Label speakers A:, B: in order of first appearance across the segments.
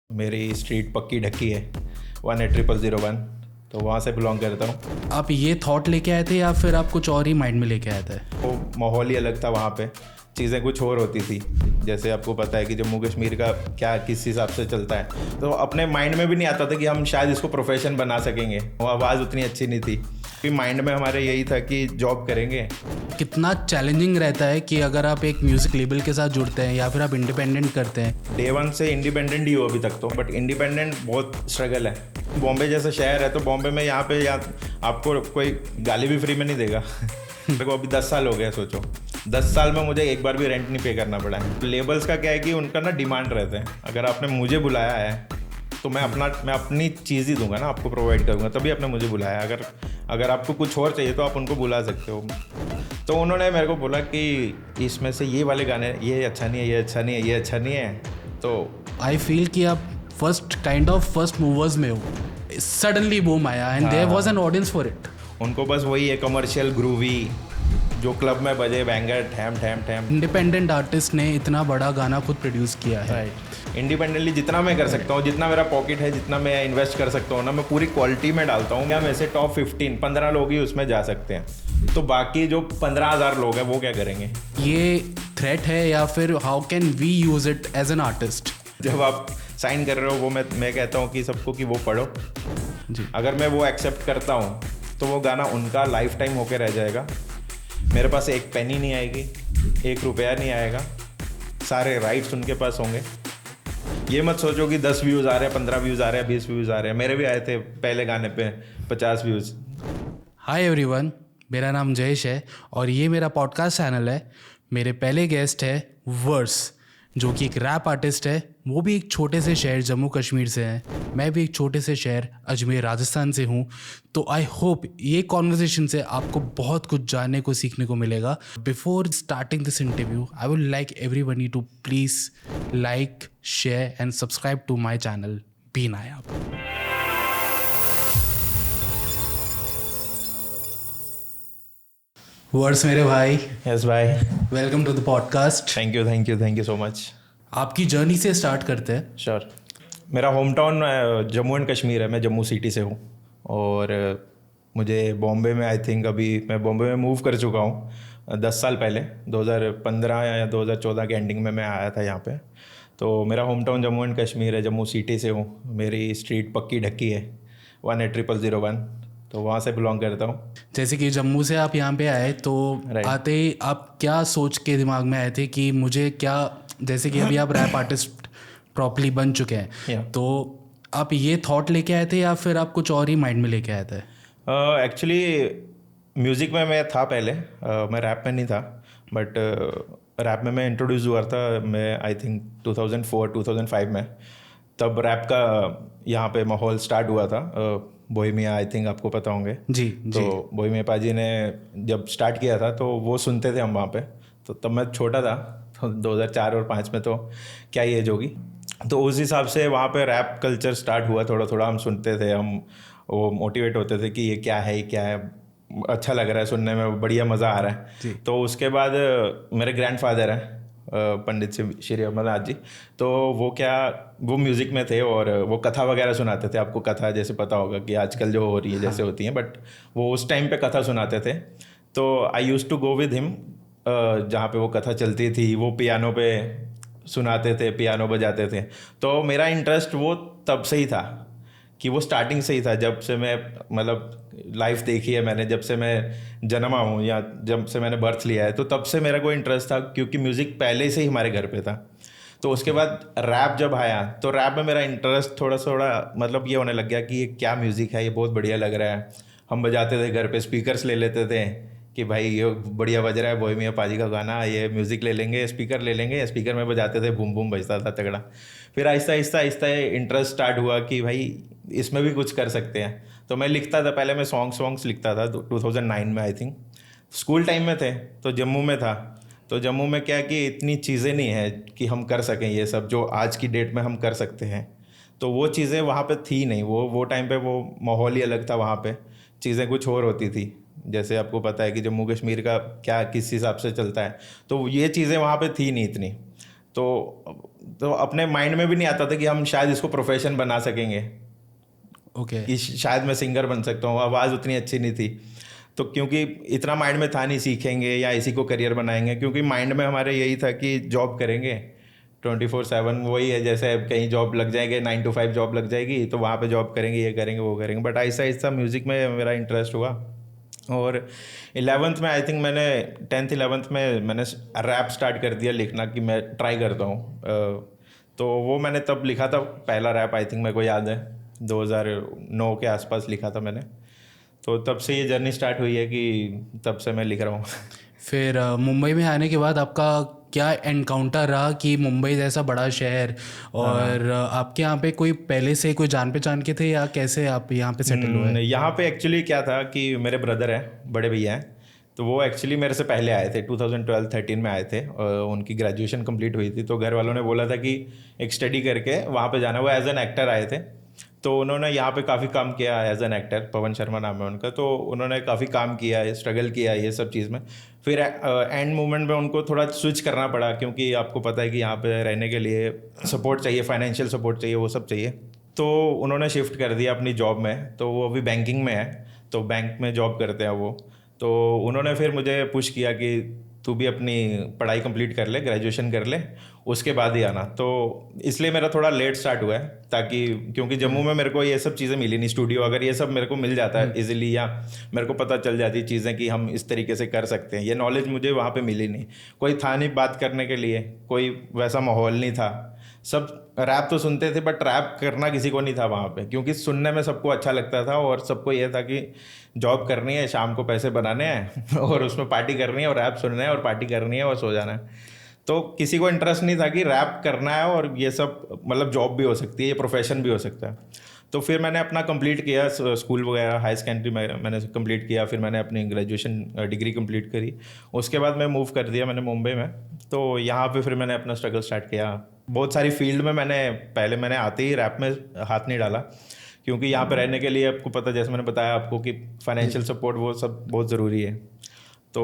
A: मेरी स्ट्रीट पक्की ढक्की है 180001, तो वहाँ से बिलोंग करता हूँ।
B: आप ये थॉट लेके आए थे या फिर आप कुछ और ही माइंड में लेके आए थे?
A: वो माहौल ही अलग था, वहाँ पे चीज़ें कुछ और होती थी। जैसे आपको पता है कि जम्मू कश्मीर का क्या किस हिसाब से चलता है, तो अपने माइंड में भी नहीं आता था कि हम शायद इसको प्रोफेशन बना सकेंगे। वो आवाज़ उतनी अच्छी नहीं थी, फिर माइंड में हमारे यही था कि जॉब करेंगे।
B: कितना चैलेंजिंग रहता है कि अगर आप एक म्यूज़िक लेबल के साथ जुड़ते हैं या फिर आप इंडिपेंडेंट करते हैं?
A: डे वन से इंडिपेंडेंट ही हो अभी तक तो, बट इंडिपेंडेंट बहुत स्ट्रगल है। बॉम्बे जैसा शहर है, तो बॉम्बे में यहाँ पे आपको कोई गाली भी फ्री में नहीं देगा। मेरे को अभी 10 साल हो गए, सोचो 10 साल में मुझे एक बार भी रेंट नहीं पे करना पड़ा है। लेबल्स का क्या है कि उनका ना डिमांड रहता है, अगर आपने मुझे बुलाया है तो मैं अपनी चीज़ ही दूंगा ना, आपको प्रोवाइड करूंगा, तभी आपने मुझे बुलाया। अगर आपको कुछ और चाहिए तो आप उनको बुला सकते हो। तो उन्होंने मेरे को बोला कि इसमें से ये वाले गाने, ये अच्छा नहीं है, ये अच्छा नहीं है, ये अच्छा नहीं है। तो
B: आई फील कि आप फर्स्ट मूवर्स में हो। सडनली बूम आया and there was an audience for it.
A: उनको बस वही है, कमर्शियल ग्रूवी जो क्लब में बजे, बैंगर ठैम ठैम ठैम।
B: इंडिपेंडेंट आर्टिस्ट ने इतना बड़ा गाना खुद प्रोड्यूस किया है।
A: इंडिपेंडेंटली जितना मैं कर सकता हूँ, जितना मेरा पॉकेट है, जितना मैं इन्वेस्ट कर सकता हूँ ना, मैं पूरी क्वालिटी में डालता हूँ। क्या वैसे टॉप 15 लोग ही उसमें जा सकते हैं, तो बाकी जो 15,000 लोग हैं वो क्या करेंगे?
B: ये थ्रेट है या फिर how can we use it as an artist?
A: जब आप साइन कर रहे हो, वो मैं कहता हूँ कि सबको कि वो पढ़ो
B: जी।
A: अगर मैं वो एक्सेप्ट करता हूँ तो वो गाना उनका लाइफ टाइम होके रह जाएगा। मेरे पास एक पेनी नहीं आएगी, 1 रुपया नहीं आएगा, सारे राइट्स उनके पास होंगे। ये मत सोचो कि 10 व्यूज़ आ रहे हैं, 15 व्यूज़ आ रहे हैं, 20 व्यूज़ आ रहे हैं। मेरे भी आए थे पहले गाने पे 50 व्यूज़।
B: हाय एवरीवन, मेरा नाम जयेश है और ये मेरा पॉडकास्ट चैनल है। मेरे पहले गेस्ट है वर्स, जो कि एक रैप आर्टिस्ट है, वो भी एक छोटे से शहर जम्मू कश्मीर से है। मैं भी एक छोटे से शहर अजमेर राजस्थान से हूँ। तो आई होप ये कॉन्वर्सेशन से आपको बहुत कुछ जानने को सीखने को मिलेगा। Before starting this interview I would like everybody to please like, share and subscribe to my channel be Nayab. वर्स मेरे भाई,
A: यस भाई,
B: welcome to the podcast.
A: Thank you so much.
B: आपकी जर्नी से स्टार्ट करते हैं।
A: श्योर। मेरा home town Jammu and Kashmir है, मैं जम्मू सिटी से हूँ। और मुझे बॉम्बे में, आई थिंक अभी मैं बॉम्बे में मूव कर चुका हूँ 10 साल पहले। 2015 या 2014 के एंडिंग में मैं आया था यहाँ पे। तो मेरा home town Jammu and Kashmir है, जम्मू सिटी से हूँ। मेरी स्ट्रीट पक्की ढक्की है 180001, तो वहाँ से बिलोंग करता हूँ।
B: जैसे कि जम्मू से आप यहाँ पे आए तो आते ही आप क्या सोच के दिमाग में आए थे कि मुझे क्या, जैसे कि अभी आप रैप आर्टिस्ट प्रॉपर्ली बन चुके हैं, तो आप ये थॉट लेके आए थे या फिर आप कुछ और ही माइंड में लेके आए थे?
A: एक्चुअली म्यूज़िक में मैं था पहले, मैं रैप में नहीं था, बट रैप में मैं इंट्रोड्यूस हुआ था मैं आई थिंक 2004-2005 में। तब रैप का यहाँ पे माहौल स्टार्ट हुआ था। बोहेमिया, आई थिंक आपको पता होंगे।
B: जी
A: तो बोहेमिया पाजी ने जब स्टार्ट किया था तो वो सुनते थे हम वहाँ पे। तो तब मैं छोटा था, तो 2004 और 2005 में तो क्या ही एज होगी। तो उस हिसाब से वहाँ पे रैप कल्चर स्टार्ट हुआ, थोड़ा थोड़ा हम सुनते थे, हम वो मोटिवेट होते थे कि ये क्या है, अच्छा लग रहा है सुनने में, बढ़िया मज़ा आ रहा है। तो उसके बाद मेरे ग्रैंडफादर हैं पंडित श्री अमरनाथ जी, तो वो म्यूज़िक में थे और वो कथा वगैरह सुनाते थे। आपको कथा जैसे पता होगा कि आजकल जो हो रही है जैसे होती हैं, बट वो उस टाइम पे कथा सुनाते थे। तो I used to go with him, जहाँ पे वो कथा चलती थी वो पियानो पे सुनाते थे, पियानो बजाते थे। तो मेरा इंटरेस्ट वो तब से ही था, कि वो स्टार्टिंग से ही था। जब से मैं मतलब लाइफ देखी है मैंने, जब से मैं जन्मा हूँ या जब से मैंने बर्थ लिया है, तो तब से मेरा कोई इंटरेस्ट था, क्योंकि म्यूज़िक पहले से ही हमारे घर पे था। तो उसके बाद रैप जब आया तो रैप में मेरा इंटरेस्ट थोड़ा थोड़ा मतलब ये होने लग गया कि ये क्या म्यूज़िक है, ये बहुत बढ़िया लग रहा है। हम बजाते थे घर पे, स्पीकर्स ले लेते थे कि भाई ये बढ़िया बज रहा है बोहेमिया पाजी का गाना, ये म्यूज़िक ले लेंगे, स्पीकर ले लेंगे, स्पीकर में बजाते थे, बूम बूम बजता था तगड़ा। फिर आहिस्ता आहिस्ता इंटरेस्ट स्टार्ट हुआ कि भाई इसमें भी कुछ कर सकते हैं। तो मैं लिखता था, पहले मैं सॉन्ग्स लिखता था 2009 में, आई थिंक स्कूल टाइम में थे, तो जम्मू में था। तो जम्मू में क्या कि इतनी चीज़ें नहीं है कि हम कर सकें ये सब जो आज की डेट में हम कर सकते हैं। तो वो चीज़ें वहाँ पे थी नहीं, वो टाइम पे वो माहौल ही अलग था, वहाँ पे चीज़ें कुछ और होती थी। जैसे आपको पता है कि जम्मू कश्मीर का क्या किस हिसाब से चलता है, तो ये चीज़ें वहाँ पे थी नहीं इतनी। तो अपने माइंड में भी नहीं आता था कि हम शायद इसको प्रोफेशन बना सकेंगे,
B: ओके।
A: कि शायद मैं सिंगर बन सकता हूँ। आवाज़ उतनी अच्छी नहीं थी, तो क्योंकि इतना माइंड में था नहीं सीखेंगे या इसी को करियर बनाएंगे, क्योंकि माइंड में हमारे यही था कि जॉब करेंगे 24/7, वही है जैसे कहीं जॉब लग जाएंगे, 9 to 5 जॉब लग जाएगी तो वहाँ पे जॉब करेंगे, ये करेंगे वो करेंगे। बट ऐसा ऐसा म्यूज़िक में मेरा इंटरेस्ट हुआ। और 11th में आई थिंक मैंने 10th 11th में मैंने रैप स्टार्ट कर दिया लिखना, कि मैं ट्राई करता हूँ। तो वो मैंने तब लिखा था पहला रैप, आई थिंक मेरे को याद है 2009 के आसपास लिखा था मैंने। तो तब से ये जर्नी स्टार्ट हुई है कि तब से मैं लिख रहा हूँ।
B: फिर मुंबई में आने के बाद आपका क्या एनकाउंटर रहा कि मुंबई जैसा बड़ा शहर, और आपके यहाँ पे कोई पहले से कोई जान पहचान के थे या कैसे आप यहाँ पे सेटल हुए?
A: यहाँ पे एक्चुअली क्या था कि मेरे ब्रदर हैं, बड़े भैया हैं, तो वो एक्चुअली मेरे से पहले आए थे, 2012-13 में आए थे। उनकी ग्रेजुएशन कंप्लीट हुई थी, तो घर वालों ने बोला था कि एक स्टडी करके वहाँ पे जाना। वो एज एन एक्टर आए थे, तो उन्होंने यहाँ पे काफ़ी काम किया as an actor. Pawan Sharma नाम है उनका। तो उन्होंने काफ़ी काम किया, स्ट्रगल किया ये सब चीज़ में। फिर एंड मोमेंट में उनको थोड़ा स्विच करना पड़ा, क्योंकि आपको पता है कि यहाँ पे रहने के लिए सपोर्ट चाहिए, फाइनेंशियल सपोर्ट चाहिए, वो सब चाहिए। तो उन्होंने शिफ्ट कर दिया अपनी जॉब में। तो वो अभी बैंकिंग में है, तो बैंक में जॉब करते हैं वो। तो उन्होंने फिर मुझे पुश किया कि तू भी अपनी पढ़ाई कंप्लीट कर ले, ग्रेजुएशन कर ले, उसके बाद ही आना। तो इसलिए मेरा थोड़ा लेट स्टार्ट हुआ है, ताकि क्योंकि जम्मू में मेरे को ये सब चीज़ें मिली नहीं। स्टूडियो अगर ये सब मेरे को मिल जाता है इजीली, या मेरे को पता चल जाती चीज़ें कि हम इस तरीके से कर सकते हैं, ये नॉलेज मुझे वहाँ पे मिली नहीं। कोई था नहीं बात करने के लिए, कोई वैसा माहौल नहीं था। सब रैप तो सुनते थे बट रैप करना किसी को नहीं था वहाँ पे, क्योंकि सुनने में सबको अच्छा लगता था और सबको ये था कि जॉब करनी है, शाम को पैसे बनाने हैं और उसमें पार्टी करनी है, और रैप सुनना है और पार्टी करनी है और सो जाना है। तो किसी को इंटरेस्ट नहीं था कि रैप करना है और ये सब मतलब जॉब भी हो सकती है, ये प्रोफेशन भी हो सकता है। तो फिर मैंने अपना कंप्लीट किया, स्कूल वगैरह हाई सेकेंडरी मैंने कंप्लीट किया। फिर मैंने अपनी ग्रेजुएशन डिग्री कंप्लीट करी। उसके बाद मैं मूव कर दिया मैंने मुंबई में। तो यहाँ पे फिर मैंने अपना स्ट्रगल स्टार्ट किया। बहुत सारी फील्ड में मैंने आते ही रैप में हाथ नहीं डाला, क्योंकि यहाँ पे रहने के लिए आपको पता, जैसे मैंने बताया आपको कि फाइनेंशियल सपोर्ट वो सब बहुत ज़रूरी है। तो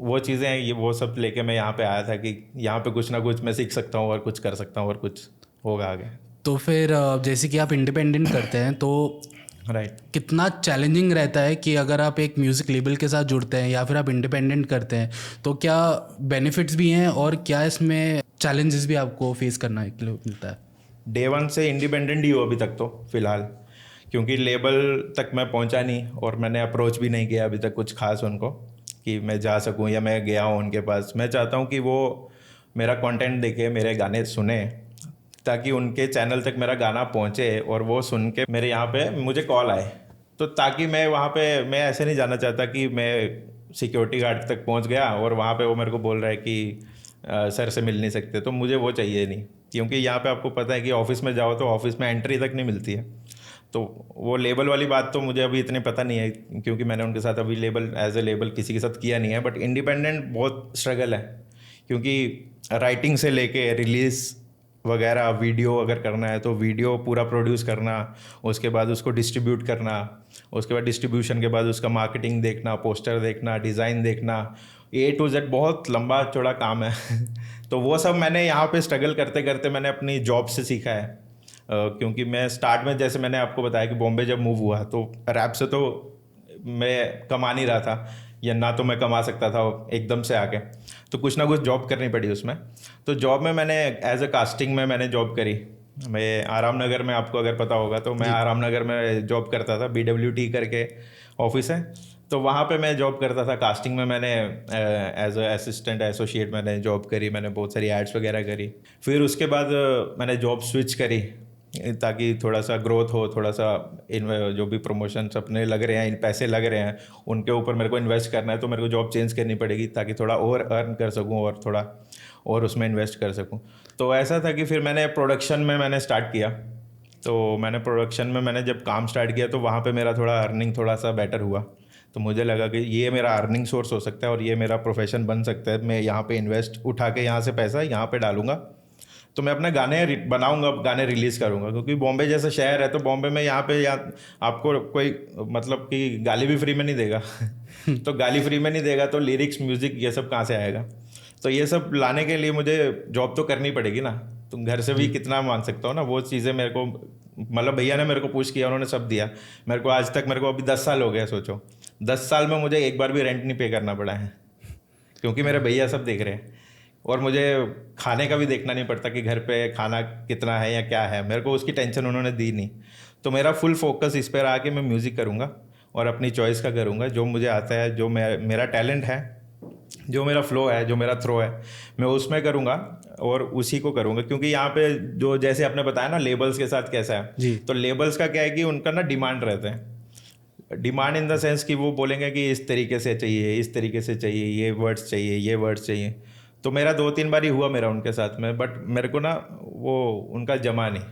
A: वो चीज़ें ये वो सब लेके मैं यहाँ पे आया था कि यहाँ पे कुछ ना कुछ मैं सीख सकता हूँ और कुछ कर सकता हूँ और कुछ होगा आगे।
B: तो फिर जैसे कि आप इंडिपेंडेंट करते हैं, तो
A: राइट।
B: कितना चैलेंजिंग रहता है कि अगर आप एक म्यूज़िक लेबल के साथ जुड़ते हैं या फिर आप इंडिपेंडेंट करते हैं, तो क्या बेनिफिट्स भी हैं और क्या इसमें चैलेंजेस भी आपको फेस करना मिलता है?
A: डे वन से इंडिपेंडेंट ही हो अभी तक तो फ़िलहाल, क्योंकि लेबल तक मैं पहुंचा नहीं और मैंने अप्रोच भी नहीं किया अभी तक कुछ खास उनको कि मैं जा सकूं या मैं गया हूं उनके पास। मैं चाहता हूं कि वो मेरा कंटेंट देखे, मेरे गाने सुने, ताकि उनके चैनल तक मेरा गाना पहुंचे और वो सुन के मेरे यहाँ पे मुझे कॉल आए। तो ताकि मैं वहाँ पे मैं ऐसे नहीं जाना चाहता कि मैं सिक्योरिटी गार्ड तक पहुँच गया और वहाँ पे वो मेरे को बोल रहा है कि सर से मिल नहीं सकते। तो मुझे वो चाहिए नहीं, क्योंकि यहाँ पे आपको पता है कि ऑफिस में जाओ तो ऑफिस में एंट्री तक नहीं मिलती है। तो वो लेबल वाली बात तो मुझे अभी इतनी पता नहीं है, क्योंकि मैंने उनके साथ अभी लेबल एज ए लेबल किसी के साथ किया नहीं है। बट इंडिपेंडेंट बहुत स्ट्रगल है, क्योंकि राइटिंग से लेके रिलीज़ वगैरह, वीडियो अगर करना है तो वीडियो पूरा प्रोड्यूस करना, उसके बाद उसको डिस्ट्रीब्यूट करना, उसके बाद डिस्ट्रीब्यूशन के बाद उसका मार्केटिंग देखना, पोस्टर देखना, डिज़ाइन देखना, A to Z बहुत लंबा चौड़ा काम है। तो वो सब मैंने यहाँ पे स्ट्रगल करते करते मैंने अपनी जॉब से सीखा है। क्योंकि मैं स्टार्ट में, जैसे मैंने आपको बताया कि बॉम्बे जब मूव हुआ तो रैप से तो मैं कमा नहीं रहा था, या ना तो मैं कमा सकता था एकदम से आके, तो कुछ ना कुछ जॉब करनी पड़ी उसमें। तो जॉब में मैंने एज ए कास्टिंग में मैंने जॉब करी। मैं आराम नगर में, आपको अगर पता होगा तो मैं आराम नगर में जॉब करता था, BWT करके ऑफिस है, तो वहाँ पे मैं जॉब करता था कास्टिंग में। मैंने एज ए असिस्टेंट एसोसिएट मैंने जॉब करी, मैंने बहुत सारी एड्स वगैरह करी। फिर उसके बाद मैंने जॉब स्विच करी ताकि थोड़ा सा ग्रोथ हो, थोड़ा सा इन जो भी प्रमोशंस अपने लग रहे हैं, इन पैसे लग रहे हैं उनके ऊपर मेरे को इन्वेस्ट करना है, तो मेरे को जॉब चेंज करनी पड़ेगी ताकि थोड़ा और अर्न कर सकूं और थोड़ा और उसमें इन्वेस्ट कर सकूं। तो ऐसा था कि फिर मैंने प्रोडक्शन में मैंने स्टार्ट किया। तो मैंने प्रोडक्शन में मैंने जब काम स्टार्ट किया तो वहाँ पे मेरा थोड़ा अर्निंग थोड़ा सा बेटर हुआ। तो मुझे लगा कि ये मेरा अर्निंग सोर्स हो सकता है और ये मेरा प्रोफेशन बन सकता है। मैं यहाँ पे इन्वेस्ट उठा के यहाँ से पैसा यहाँ पे डालूंगा तो मैं अपने गाने बनाऊंगा, गाने रिलीज़ करूंगा। क्योंकि बॉम्बे जैसा शहर है तो बॉम्बे में यहाँ पे आपको कोई मतलब कि गाली भी फ्री में नहीं देगा तो गाली फ्री में नहीं देगा तो लिरिक्स, म्यूज़िक ये सब कहाँ से आएगा। तो ये सब लाने के लिए मुझे जॉब तो करनी पड़ेगी ना, तुम घर से भी कितना मांग सकता हो ना। वो चीज़ें मेरे को मतलब भैया ने मेरे को पूछ किया, उन्होंने सब दिया मेरे को। आज तक मेरे को अभी 10 साल हो गए, सोचो 10 साल में मुझे एक बार भी रेंट नहीं पे करना पड़ा है, क्योंकि मेरे भैया सब देख रहे हैं। और मुझे खाने का भी देखना नहीं पड़ता कि घर पे खाना कितना है या क्या है, मेरे को उसकी टेंशन उन्होंने दी नहीं। तो मेरा फुल फोकस इस पर रहा कि मैं म्यूज़िक करूँगा और अपनी चॉइस का करूँगा, जो मुझे आता है, जो मेरा टैलेंट है, जो मेरा फ्लो है, जो मेरा थ्रो है, मैं उसमें करूँगा और उसी को करूँगा। क्योंकि यहाँ पे जो जैसे आपने बताया ना लेबल्स के साथ कैसा है
B: जी।
A: तो लेबल्स का क्या है कि उनका ना डिमांड रहते हैं, डिमांड इन द सेंस कि वो बोलेंगे कि इस तरीके से चाहिए, इस तरीके से चाहिए, ये वर्ड्स चाहिए, ये वर्ड्स चाहिए। तो मेरा 2-3 बार ही हुआ मेरा उनके साथ में, बट मेरे को ना वो उनका जमा नहीं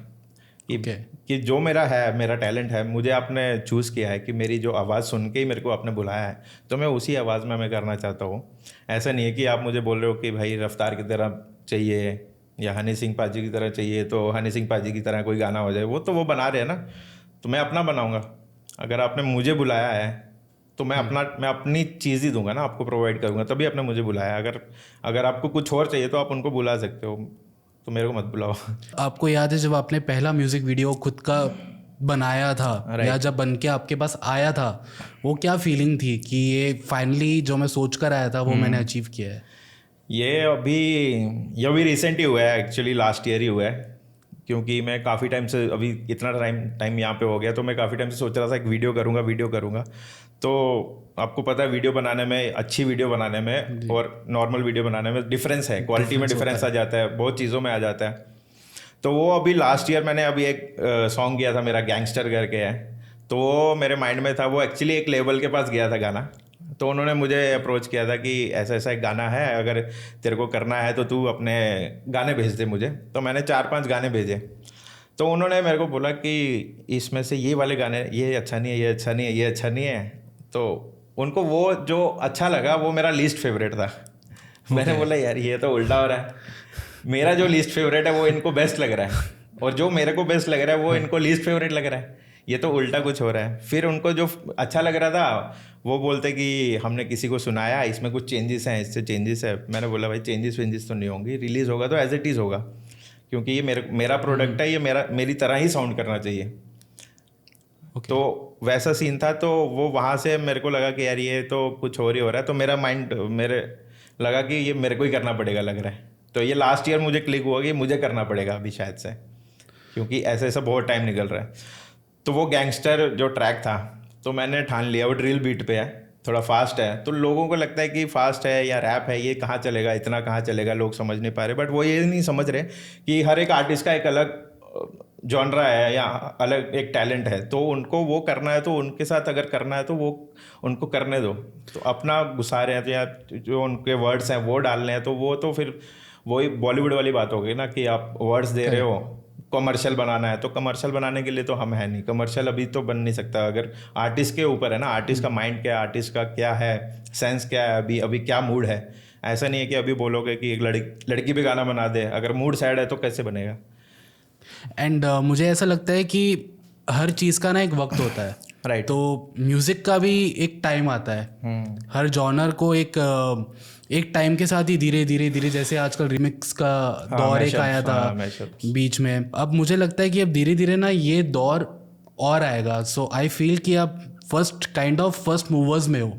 A: कि
B: Okay.
A: कि जो मेरा है, मेरा टैलेंट है, मुझे आपने चूज़ किया है कि मेरी जो आवाज़ सुन के ही मेरे को आपने बुलाया है, तो मैं उसी आवाज़ में मैं करना चाहता हूँ। ऐसा नहीं है कि आप मुझे बोल रहे हो कि भाई रफ्तार की तरह चाहिए या हनी सिंह पाजी की तरह चाहिए, तो हनी सिंह पाजी की तरह कोई गाना हो जाए, वो तो वो बना रहे हैं ना, तो मैं अपना बनाऊँगा। अगर आपने मुझे बुलाया है तो मैं अपनी चीज़ ही दूंगा ना, आपको प्रोवाइड करूँगा, तभी आपने मुझे बुलाया। अगर आपको कुछ और चाहिए तो आप उनको बुला सकते हो, तो मेरे को मत बुलाओ।
B: आपको याद है जब आपने पहला म्यूजिक वीडियो खुद का बनाया था या जब बन के आपके पास आया था, वो क्या फीलिंग थी कि ये फाइनली जो मैं सोच कर आया था वो मैंने अचीव किया है?
A: ये अभी रिसेंट ही हुआ है, एक्चुअली लास्ट ईयर ही हुआ है। क्योंकि मैं काफ़ी टाइम से, अभी इतना टाइम यहाँ पे हो गया, तो मैं काफ़ी टाइम से सोच रहा था कि वीडियो करूँगा। तो आपको पता है वीडियो बनाने में, अच्छी वीडियो बनाने में और नॉर्मल वीडियो बनाने में डिफरेंस है, क्वालिटी में डिफरेंस आ जाता है, बहुत चीज़ों में आ जाता है। तो वो अभी लास्ट ईयर मैंने अभी एक सॉन्ग किया था मेरा, गैंगस्टर करके है, तो वो मेरे माइंड में था। वो एक्चुअली एक लेबल के पास गया था गाना, तो उन्होंने मुझे अप्रोच किया था कि ऐसा ऐसा एक गाना है, अगर तेरे को करना है तो तू अपने गाने भेज दे मुझे। तो मैंने 4-5 गाने भेजे, तो उन्होंने मेरे को बोला कि इसमें से ये वाले गाने, ये अच्छा नहीं है, ये अच्छा नहीं है, ये अच्छा नहीं है। तो उनको वो जो अच्छा लगा वो मेरा लीस्ट फेवरेट था। मैंने बोला यार ये तो उल्टा हो रहा है, मेरा जो लीस्ट फेवरेट है वो इनको बेस्ट लग रहा है, और जो मेरे को बेस्ट लग रहा है वो इनको लीस्ट फेवरेट लग रहा है। ये तो उल्टा कुछ हो रहा है। फिर उनको जो अच्छा लग रहा था वो बोलते कि हमने किसी को सुनाया, इसमें कुछ चेंजेस हैं, इससे चेंजेस है। मैंने बोला भाई चेंजेस वेंजेस तो नहीं होंगी, रिलीज़ होगा तो एज इट इज़ होगा, क्योंकि ये मेरा प्रोडक्ट है, ये मेरी तरह ही साउंड करना चाहिए। तो वैसा सीन था। तो वो वहाँ से मेरे को लगा कि यार ये तो कुछ और ही हो रहा है, तो मेरा माइंड मेरे लगा कि ये मेरे को ही करना पड़ेगा लग रहा है। तो ये लास्ट ईयर मुझे क्लिक हुआ कि मुझे करना पड़ेगा अभी शायद से, क्योंकि ऐसा ऐसा बहुत टाइम निकल रहा है। तो वो गैंगस्टर जो ट्रैक था, तो मैंने ठान लिया वो ड्रिल बीट पे है, थोड़ा फास्ट है, तो लोगों को लगता है कि फास्ट है या रैप है, ये कहाँ चलेगा, इतना कहाँ चलेगा, लोग समझ नहीं पा रहे। बट वो ये नहीं समझ रहे कि हर एक आर्टिस्ट का एक अलग जॉनरा है या अलग एक टैलेंट है, तो उनको वो करना है, तो उनके साथ अगर करना है तो वो उनको करने दो। तो अपना घुसा रहे हैं तो या जो उनके वर्ड्स हैं वो डाल रहे हैं, तो वो तो फिर वही बॉलीवुड वाली बात हो गई ना कि आप वर्ड्स दे रहे हो, कमर्शियल बनाना है, तो कमर्शियल बनाने के लिए तो हम है नहीं, कमर्शियल अभी तो बन नहीं सकता। अगर आर्टिस्ट के ऊपर है ना, आर्टिस्ट का माइंड क्या है, आर्टिस्ट का क्या है, सेंस क्या है, अभी क्या मूड है। ऐसा नहीं है कि अभी बोलोगे कि एक लड़की भी गाना बना दे, अगर मूड सैड है तो कैसे बनेगा।
B: एंड मुझे ऐसा लगता है कि हर चीज़ का ना एक वक्त होता है
A: राइट।
B: तो म्यूज़िक का भी एक टाइम आता है। हर जॉनर को एक टाइम के साथ ही धीरे धीरे धीरे, जैसे आजकल रिमिक्स का दौर एक आया था बीच में, अब मुझे लगता है कि अब धीरे धीरे ना ये दौर और आएगा। सो आई फील कि आप फर्स्ट मूवर्स में हो।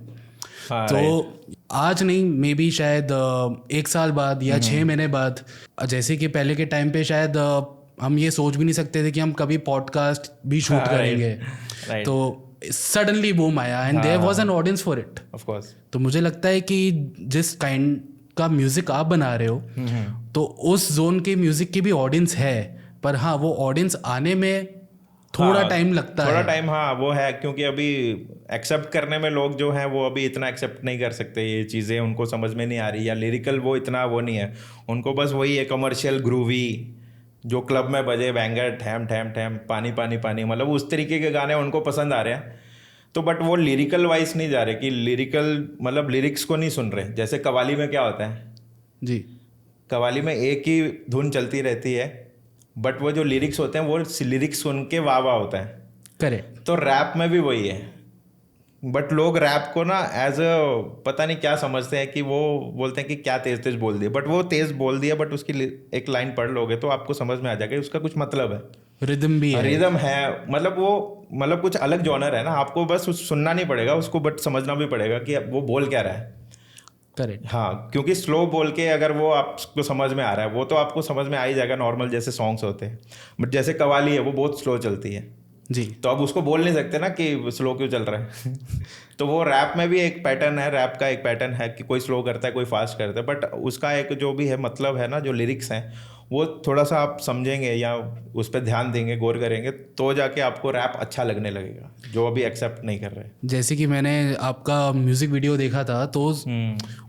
B: तो आज नहीं, मे बी शायद 1 साल बाद या 6 महीने बाद, जैसे कि पहले के टाइम पे शायद हम ये सोच भी नहीं सकते थे कि हम कभी पॉडकास्ट भी शूट करेंगे। तो सडनली बूम आया and there was an audience for it,
A: of course.
B: तो मुझे लगता है कि जिस काइंड का म्यूजिक आप बना रहे हो तो उस जोन के म्यूजिक की भी ऑडियंस है, पर हाँ वो ऑडियंस आने में थोड़ा टाइम लगता है,
A: थोड़ा टाइम, हाँ वो है, क्योंकि अभी एक्सेप्ट करने में लोग जो हैं वो अभी इतना एक्सेप्ट नहीं कर सकते, ये चीज़ें उनको समझ में नहीं आ रही, या लिरिकल वो इतना वो नहीं है उनको, बस वही है कमर्शियल ग्रूवी जो क्लब में बजे, बैंगर, ठैम ठैम ठैम, पानी पानी पानी, मतलब उस तरीके के गाने उनको पसंद आ रहे हैं। तो बट वो लिरिकल वाइज नहीं जा रहे कि लिरिकल मतलब लिरिक्स को नहीं सुन रहे। जैसे कवाली में क्या होता है
B: जी,
A: कवाली में एक ही धुन चलती रहती है, बट वो जो लिरिक्स होते हैं वो लिरिक्स सुन के वाह वाह होता है।
B: करेक्ट।
A: तो रैप में भी वही है, बट लोग रैप को ना एज अ पता नहीं क्या समझते हैं कि वो बोलते हैं कि क्या तेज तेज बोल दिया, बट वो तेज बोल दिया, बट उसकी एक लाइन पढ़ लोगे तो आपको समझ में आ जाएगा उसका कुछ मतलब है,
B: रिदम भी है।
A: रिदम है, मतलब वो मतलब कुछ अलग जॉनर है ना, आपको बस सुनना नहीं पड़ेगा उसको, बट समझना भी पड़ेगा कि वो बोल क्या रहा है।
B: करेक्ट।
A: हाँ, क्योंकि स्लो बोल के अगर वो आपको समझ में आ रहा है वो तो आपको समझ में आ ही जाएगा, नॉर्मल जैसे सॉन्ग्स होते हैं, बट जैसे कवाली है वो बहुत स्लो चलती है,
B: जी।
A: तो अब उसको बोल नहीं सकते ना कि स्लो क्यों चल रहा है तो वो रैप में भी एक पैटर्न है, रैप का एक पैटर्न है कि कोई स्लो करता है कोई फास्ट करता है, बट उसका एक जो भी है मतलब है ना, जो लिरिक्स हैं वो थोड़ा सा आप समझेंगे या उस पर ध्यान देंगे, गौर करेंगे, तो जाके आपको रैप अच्छा लगने लगेगा, जो अभी एक्सेप्ट नहीं कर रहे।
B: जैसे कि मैंने आपका म्यूजिक वीडियो देखा था तो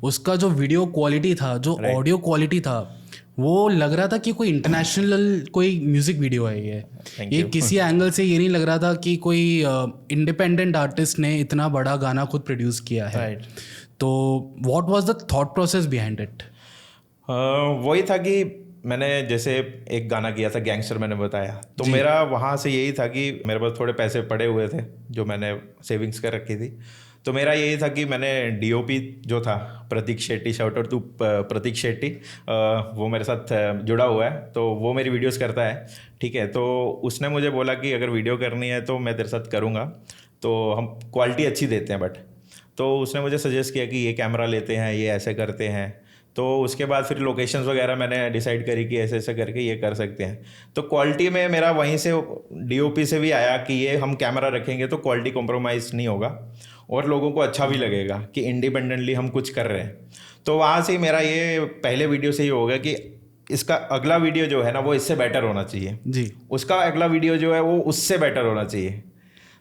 B: उसका जो वीडियो क्वालिटी था, जो ऑडियो क्वालिटी था, वो लग रहा था कि कोई इंटरनेशनल कोई म्यूजिक वीडियो है ये किसी एंगल से ये नहीं लग रहा था कि कोई इंडिपेंडेंट आर्टिस्ट ने इतना बड़ा गाना खुद प्रोड्यूस किया है।
A: राइट।
B: तो what was the thought process behind it?
A: वही था कि मैंने जैसे एक गाना किया था गैंगस्टर, मैंने बताया, तो मेरा वहाँ से यही था कि मेरे पास थोड़े पैसे पड़े हुए थे जो मैंने सेविंग्स कर रखी थी, तो मेरा यही था कि मैंने डीओपी जो था प्रतीक शेट्टी, शाउट आउट टू प्रतीक शेट्टी, वो मेरे साथ जुड़ा हुआ है, तो वो मेरी वीडियोस करता है, ठीक है, तो उसने मुझे बोला कि अगर वीडियो करनी है तो मैं तेरे साथ करूँगा, तो हम क्वालिटी अच्छी देते हैं, बट तो उसने मुझे सजेस्ट किया कि ये कैमरा लेते हैं, ये ऐसे करते हैं, तो उसके बाद फिर लोकेशंस वगैरह मैंने डिसाइड करी कि ऐसे ऐसे करके ये कर सकते हैं, तो क्वालिटी में मेरा वहीं से डीओपी से भी आया कि ये हम कैमरा रखेंगे तो क्वालिटी कॉम्प्रोमाइज़ नहीं होगा और लोगों को अच्छा भी लगेगा कि इंडिपेंडेंटली हम कुछ कर रहे हैं, तो वहाँ से मेरा ये पहले वीडियो से ही हो गया कि इसका अगला वीडियो जो है ना वो इससे बेटर होना चाहिए
B: जी।
A: उसका अगला वीडियो जो है वो उससे बेटर होना चाहिए,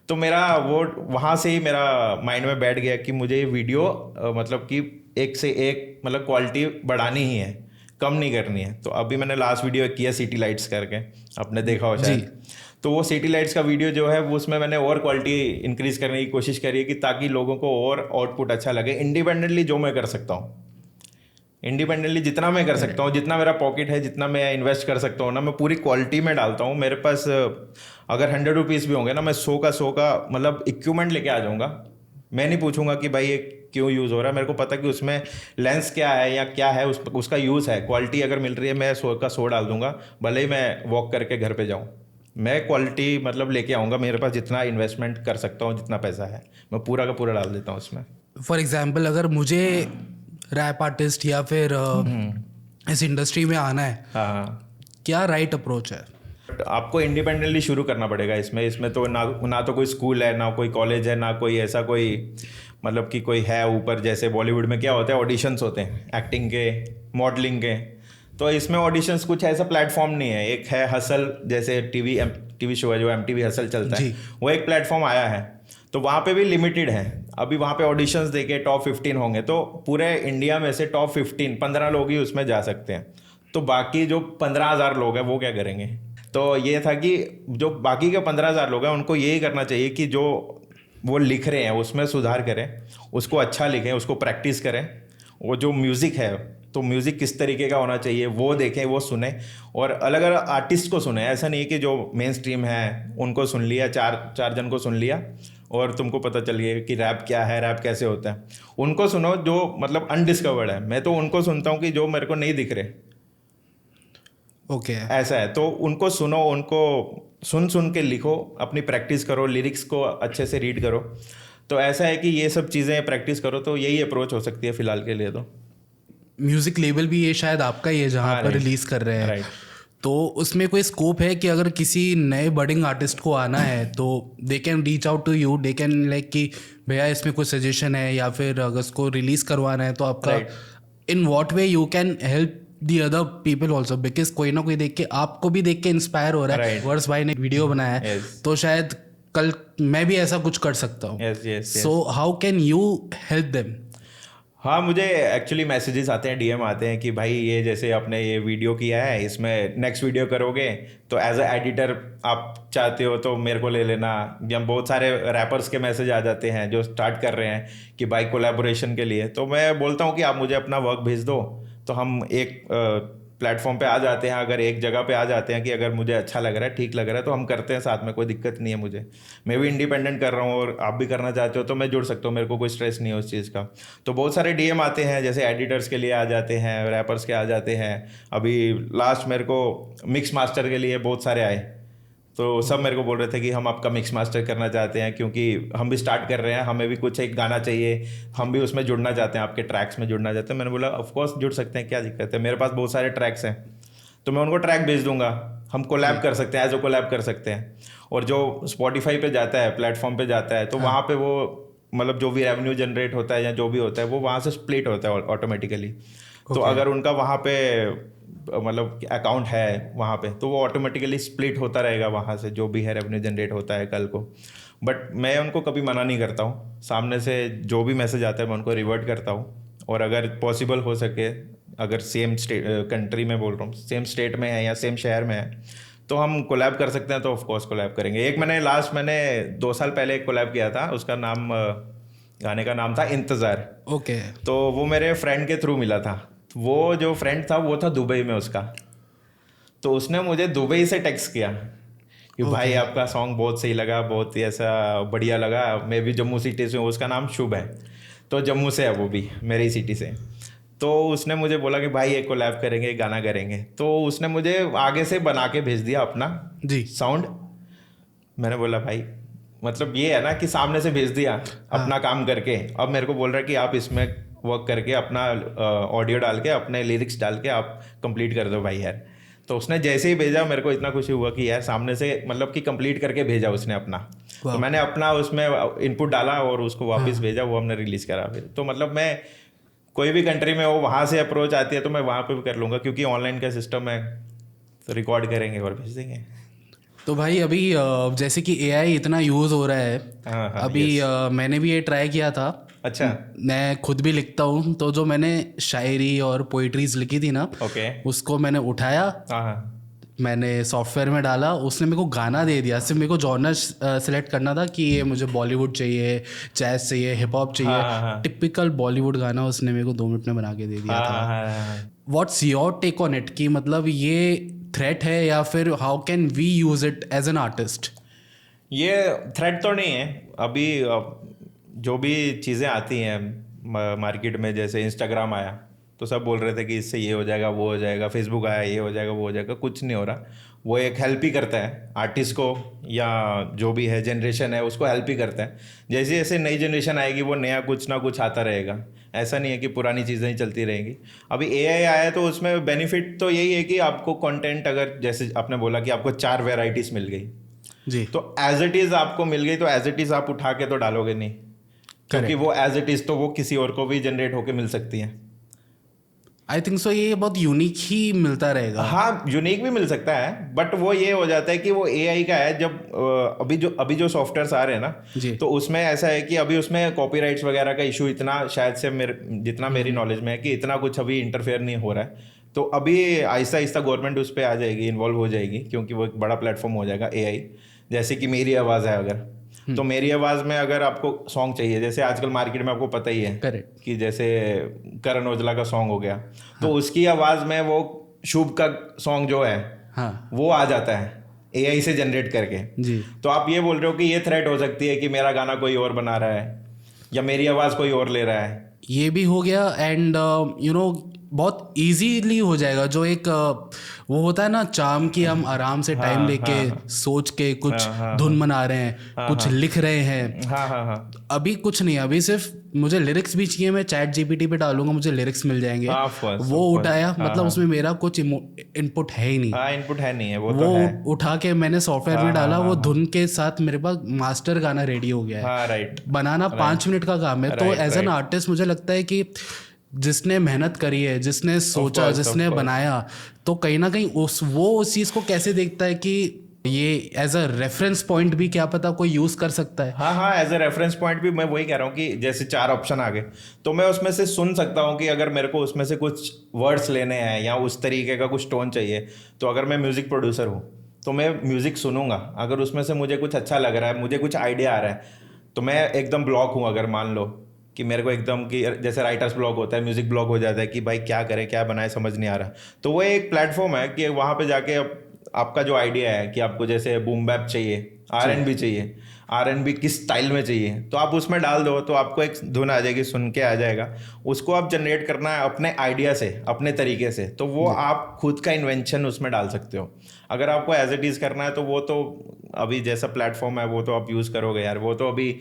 A: तो मेरा वो वहाँ से ही मेरा माइंड में बैठ गया कि मुझे ये वीडियो मतलब कि एक से एक मतलब क्वालिटी बढ़ानी ही है, कम नहीं करनी है। तो अभी मैंने लास्ट वीडियो किया सिटी लाइट्स करके, आपने देखा हो शायद, तो वो सिटी लाइट्स का वीडियो जो है वो उसमें मैंने और क्वालिटी इंक्रीज करने की कोशिश करी है कि ताकि लोगों को और आउटपुट अच्छा लगे, इंडिपेंडेंटली जो मैं कर सकता हूँ, इंडिपेंडेंटली जितना मैं कर सकता हूँ, जितना मेरा पॉकेट है, जितना मैं इन्वेस्ट कर सकता हूँ ना, मैं पूरी क्वालिटी में डालता हूँ। मेरे पास अगर 100 रुपीज़ भी होंगे ना, मैं 100 का मतलब इक्विपमेंट लेके आ जाऊँगा, मैं नहीं पूछूंगा कि भाई ये क्यों यूज़ हो रहा है, मेरे को पता कि उसमें लेंस क्या है या क्या है, उसका यूज़ है, क्वालिटी अगर मिल रही है मैं 100 का 100 डाल दूंगा, भले ही मैं वॉक करके घर पे जाऊँ, मैं क्वालिटी मतलब लेके आऊँगा, मेरे पास जितना इन्वेस्टमेंट कर सकता हूँ, जितना पैसा है मैं पूरा का पूरा डाल देता हूँ उसमें।
B: फॉर एग्जाम्पल अगर मुझे रैप आर्टिस्ट या फिर इस इंडस्ट्री में आना है,
A: हाँ,
B: क्या राइट अप्रोच है?
A: आपको इंडिपेंडेंटली शुरू करना पड़ेगा इसमें तो ना तो कोई स्कूल है, ना कोई कॉलेज है, ना कोई ऐसा कोई मतलब कि कोई है ऊपर, जैसे बॉलीवुड में क्या होता है ऑडिशंस होते हैं एक्टिंग के, मॉडलिंग के, तो इसमें ऑडिशंस कुछ ऐसा प्लेटफॉर्म नहीं है। एक है हसल, जैसे टीवी शो है जो MTV हसल चलता है, वो एक प्लेटफॉर्म आया है, तो वहाँ पे भी लिमिटेड है, अभी वहाँ पे ऑडिशंस देके टॉप 15 होंगे, तो पूरे इंडिया में से टॉप 15 लोग ही उसमें जा सकते हैं, तो बाकी जो 15,000 लोग हैं वो क्या करेंगे। तो ये था कि जो बाकी के 15,000 लोग हैं उनको यही करना चाहिए कि जो वो लिख रहे हैं उसमें सुधार करें, उसको अच्छा लिखें, उसको प्रैक्टिस करें, वो जो म्यूज़िक है तो म्यूज़िक किस तरीके का होना चाहिए वो देखें, वो सुने, और अलग अलग आर्टिस्ट को सुने, ऐसा नहीं है कि जो मेन स्ट्रीम है उनको सुन लिया, चार जन को सुन लिया और तुमको पता चल गया कि रैप क्या है, रैप कैसे होता है, उनको सुनो जो मतलब अनडिस्कवर्ड है। मैं तो उनको सुनता हूँ कि जो मेरे को नहीं दिख रहे,
B: ओके
A: ऐसा है, तो उनको सुनो, उनको सुन के लिखो, अपनी प्रैक्टिस करो, लिरिक्स को अच्छे से रीड करो, तो ऐसा है कि ये सब चीज़ें प्रैक्टिस करो, तो यही अप्रोच हो सकती है फ़िलहाल के लिए। तो
B: म्यूजिक लेबल भी ये शायद आपका ही है जहाँ पर रिलीज कर रहे हैं, तो उसमें कोई स्कोप है कि अगर किसी नए बडिंग आर्टिस्ट को आना है तो they can reach out to you, they can like कि भैया इसमें कोई सजेशन है, या फिर अगर उसको रिलीज करवाना है तो आपका in what way you can help the other people also, because कोई ना कोई देख के, आपको भी देख के इंस्पायर हो रहा है, वर्स भाई ने वीडियो बनाया है तो शायद कल मैं भी ऐसा कुछ कर सकता हूँ, so how can you help them?
A: हाँ, मुझे एक्चुअली मैसेजेस आते हैं, DM आते हैं कि भाई ये जैसे आपने ये वीडियो किया है, इसमें नेक्स्ट वीडियो करोगे तो एज अ एडिटर आप चाहते हो तो मेरे को ले लेना, या बहुत सारे रैपर्स के मैसेज आ जाते हैं जो स्टार्ट कर रहे हैं कि भाई कोलैबोरेशन के लिए, तो मैं बोलता हूँ कि आप मुझे अपना वर्क भेज दो, तो हम एक प्लेटफॉर्म पे आ जाते हैं, अगर एक जगह पे आ जाते हैं कि अगर मुझे अच्छा लग रहा है, ठीक लग रहा है, तो हम करते हैं साथ में, कोई दिक्कत नहीं है मुझे। मैं भी इंडिपेंडेंट कर रहा हूँ और आप भी करना चाहते हो तो मैं जुड़ सकता हूँ, मेरे को कोई स्ट्रेस नहीं है उस चीज़ का। तो बहुत सारे डीएम आते हैं, जैसे एडिटर्स के लिए आ जाते हैं, रैपर्स के आ जाते हैं। अभी लास्ट मेरे को मिक्स मास्टर के लिए बहुत सारे आए, तो सब मेरे को बोल रहे थे कि हम आपका मिक्स मास्टर करना चाहते हैं, क्योंकि हम भी स्टार्ट कर रहे हैं, हमें भी कुछ एक गाना चाहिए, हम भी उसमें जुड़ना चाहते हैं, आपके ट्रैक्स में जुड़ना चाहते हैं। मैंने बोला ऑफ कोर्स जुड़ सकते हैं, क्या दिक्कत है, मेरे पास बहुत सारे ट्रैक्स हैं, तो मैं उनको ट्रैक भेज दूंगा, हम कोलैब कर सकते हैं, एज ओ कोलैब कर सकते हैं। और जो स्पॉटिफाई पे जाता है, प्लेटफॉर्म पे जाता है, तो वहाँ पे वो मतलब जो भी रेवेन्यू जनरेट होता है या जो भी होता है वो वहाँ से स्प्लिट होता है ऑटोमेटिकली। तो अगर उनका वहाँ पे मतलब अकाउंट है वहाँ पे, तो वो ऑटोमेटिकली स्प्लिट होता रहेगा वहाँ से, जो भी है रेवेन्यू जनरेट होता है कल को। बट मैं उनको कभी मना नहीं करता हूँ, सामने से जो भी मैसेज आता है मैं उनको रिवर्ट करता हूँ। और अगर पॉसिबल हो सके, अगर सेम स्टेट कंट्री में बोल रहा हूँ, सेम स्टेट में है या सेम शहर में है, तो हम कोलैब कर सकते हैं, तो ऑफकोर्स कोलैब करेंगे। एक मैंने 2 साल पहले एक कोलैब किया था, उसका नाम गाने का नाम था इंतज़ार।
B: ओके।
A: तो वो मेरे फ्रेंड के थ्रू मिला था। वो जो फ्रेंड था वो था दुबई में उसका, तो उसने मुझे दुबई से टेक्स्ट किया कि भाई आपका सॉन्ग बहुत सही लगा, बहुत ही ऐसा बढ़िया लगा, मैं भी जम्मू सिटी से हूँ, उसका नाम शुभ है, तो जम्मू से है वो भी, मेरी सिटी से। तो उसने मुझे बोला कि भाई एक कोलैब करेंगे, एक गाना करेंगे, तो उसने मुझे आगे से बना के भेज दिया अपना
B: जी
A: साउंड। मैंने बोला भाई मतलब ये है ना कि सामने से भेज दिया अपना काम करके, अब मेरे को बोल रहा है कि आप इसमें वर्क करके अपना ऑडियो डाल के, अपने लिरिक्स डाल के आप कंप्लीट कर दो भाई यार। तो उसने जैसे ही भेजा, मेरे को इतना खुशी हुआ कि यार सामने से मतलब कि कंप्लीट करके भेजा उसने अपना। तो मैंने अपना उसमें इनपुट डाला और उसको वापस भेजा, वो हमने रिलीज करा फिर। तो मतलब मैं कोई भी कंट्री में हो, वहाँ से अप्रोच आती है तो मैं वहाँ पे भी कर लूँगा, क्योंकि ऑनलाइन का सिस्टम है, तो रिकॉर्ड करेंगे और भेज देंगे।
B: तो भाई अभी जैसे कि एआई इतना यूज़ हो रहा है,
A: हाँ हाँ
B: अभी मैंने भी ये ट्राई किया था।
A: अच्छा।
B: मैं खुद भी लिखता हूँ, तो जो मैंने शायरी और पोइट्रीज लिखी थी ना,
A: ओके।
B: उसको मैंने उठाया,
A: हाँ हाँ
B: मैंने सॉफ्टवेयर में डाला, उसने मेरे को गाना दे दिया। सिर्फ मेरे को जॉनर सेलेक्ट करना था कि ये मुझे बॉलीवुड चाहिए, जैज चाहिए, हिप हॉप चाहिए।
A: हाँ
B: टिपिकल बॉलीवुड गाना उसने मेरे को 2 मिनट में बना के दे दिया था।
A: हाँ।
B: What's your take on it, कि मतलब ये थ्रेट है या फिर how can we use it as an artist?
A: ये थ्रेट तो नहीं है अभी। जो भी चीज़ें आती हैं मार्केट में, जैसे इंस्टाग्राम आया तो सब बोल रहे थे कि इससे ये हो जाएगा, वो हो जाएगा, फेसबुक आया ये हो जाएगा, वो हो जाएगा, कुछ नहीं हो रहा। वो एक हेल्प ही करता है आर्टिस्ट को, या जो भी है जनरेशन है उसको हेल्प ही करता है। जैसे जैसे नई जनरेशन आएगी वो नया कुछ ना कुछ आता रहेगा, ऐसा नहीं है कि पुरानी चीज़ें ही चलती रहेंगी। अभी एआई आया तो उसमें बेनिफिट तो यही है कि आपको कंटेंट, अगर जैसे आपने बोला कि आपको 4 वेराइटीज़ मिल गई
B: जी,
A: तो एज इट इज़ आपको मिल गई, तो एज इट इज़ आप उठा के तो डालोगे नहीं, क्योंकि वो एज इट इज़ तो वो किसी और को भी जनरेट होके मिल सकती है।
B: आई थिंक सो ये बहुत यूनिक ही मिलता रहेगा।
A: हाँ यूनिक भी मिल सकता है, बट वो ये हो जाता है कि वो एआई का है। जब अभी जो सॉफ्टवेयर्स आ रहे हैं ना,
B: जी।
A: तो उसमें ऐसा है कि अभी उसमें कॉपीराइट्स वगैरह का इशू इतना, शायद से जितना मेरी नॉलेज में है कि इतना कुछ अभी इंटरफेयर नहीं हो रहा है। तो अभी आहिस्ता आहिस्ता गवर्नमेंट उस पर आ जाएगी, इन्वॉल्व हो जाएगी, क्योंकि वो एक बड़ा प्लेटफॉर्म हो जाएगा एआई। जैसे कि मेरी आवाज़ है अगर, तो मेरी आवाज़ में अगर आपको सॉन्ग चाहिए, जैसे आजकल मार्केट में आपको पता ही है
B: करेक्ट।
A: कि जैसे करण औजला का सॉन्ग हो गया, तो उसकी आवाज़ में वो शुभ का सॉन्ग जो है
B: हाँ
A: वो आ जाता है एआई से जनरेट करके।
B: जी।
A: तो आप ये बोल रहे हो कि ये थ्रेट हो सकती है कि मेरा गाना कोई और बना रहा है या मेरी आवाज़ कोई और ले रहा है।
B: ये भी हो गया, एंड यू नो बहुत इजीली हो जाएगा। जो एक वो होता है ना चार्म, कि हम आराम से टाइम लेके सोच के कुछ धुन बना रहे हैं, कुछ लिख रहे हैं।
A: हाँ हाँ हाँ
B: अभी कुछ नहीं, अभी सिर्फ मुझे लिरिक्स भी चाहिए, मैं चैट जीपीटी पे डालूंगा, मुझे लिरिक्स मिल जाएंगे। वो उठाया, मतलब उसमें मेरा कुछ इनपुट है ही नहीं।
A: हाँ इनपुट है नहीं है, वो तो
B: वो
A: है।
B: उठा के मैंने सॉफ्टवेयर में डाला, वो धुन के साथ मेरे पास मास्टर गाना रेडी हो गया है।
A: हाँ राइट।
B: बनाना 5 मिनट का काम है। तो एज एन आर्टिस्ट मुझे लगता है कि जिसने मेहनत करी है, जिसने सोचा, जिसने बनाया, तो कहीं ना कहीं उस चीज़ को कैसे देखता है कि ये एज अ रेफरेंस पॉइंट भी क्या पता कोई यूज कर सकता है।
A: हाँ हाँ एज अ रेफरेंस पॉइंट भी मैं वही कह रहा हूँ कि जैसे 4 ऑप्शन आ गए, तो मैं उसमें से सुन सकता हूँ कि अगर मेरे को उसमें से कुछ वर्ड्स लेने हैं या उस तरीके का कुछ टोन चाहिए, तो अगर मैं म्यूजिक प्रोड्यूसर हूँ तो मैं म्यूजिक सुनूंगा। अगर उसमें से मुझे कुछ अच्छा लग रहा है, मुझे कुछ आइडिया आ रहा है, तो मैं एकदम ब्लॉक हूँ अगर मान लो, कि मेरे को एकदम कि जैसे राइटर्स ब्लॉग होता है, म्यूजिक ब्लॉग हो जाता है कि भाई क्या करें क्या बनाए समझ नहीं आ रहा। तो वो एक प्लेटफॉर्म है कि वहाँ पे जाके अब आपका जो आइडिया है कि आपको जैसे बूम बैप चाहिए, R&B चाहिए, R&B किस स्टाइल में चाहिए, तो आप उसमें डाल दो तो आपको एक धुन आ जाएगी, सुन के आ जाएगा। उसको आप जनरेट करना है अपने आइडिया से, अपने तरीके से, तो वो आप खुद का इन्वेंशन उसमें डाल सकते हो। अगर आपको एज इट इज़ करना है तो वो तो अभी जैसा प्लेटफॉर्म है वो तो आप यूज़ करोगे यार। वो तो अभी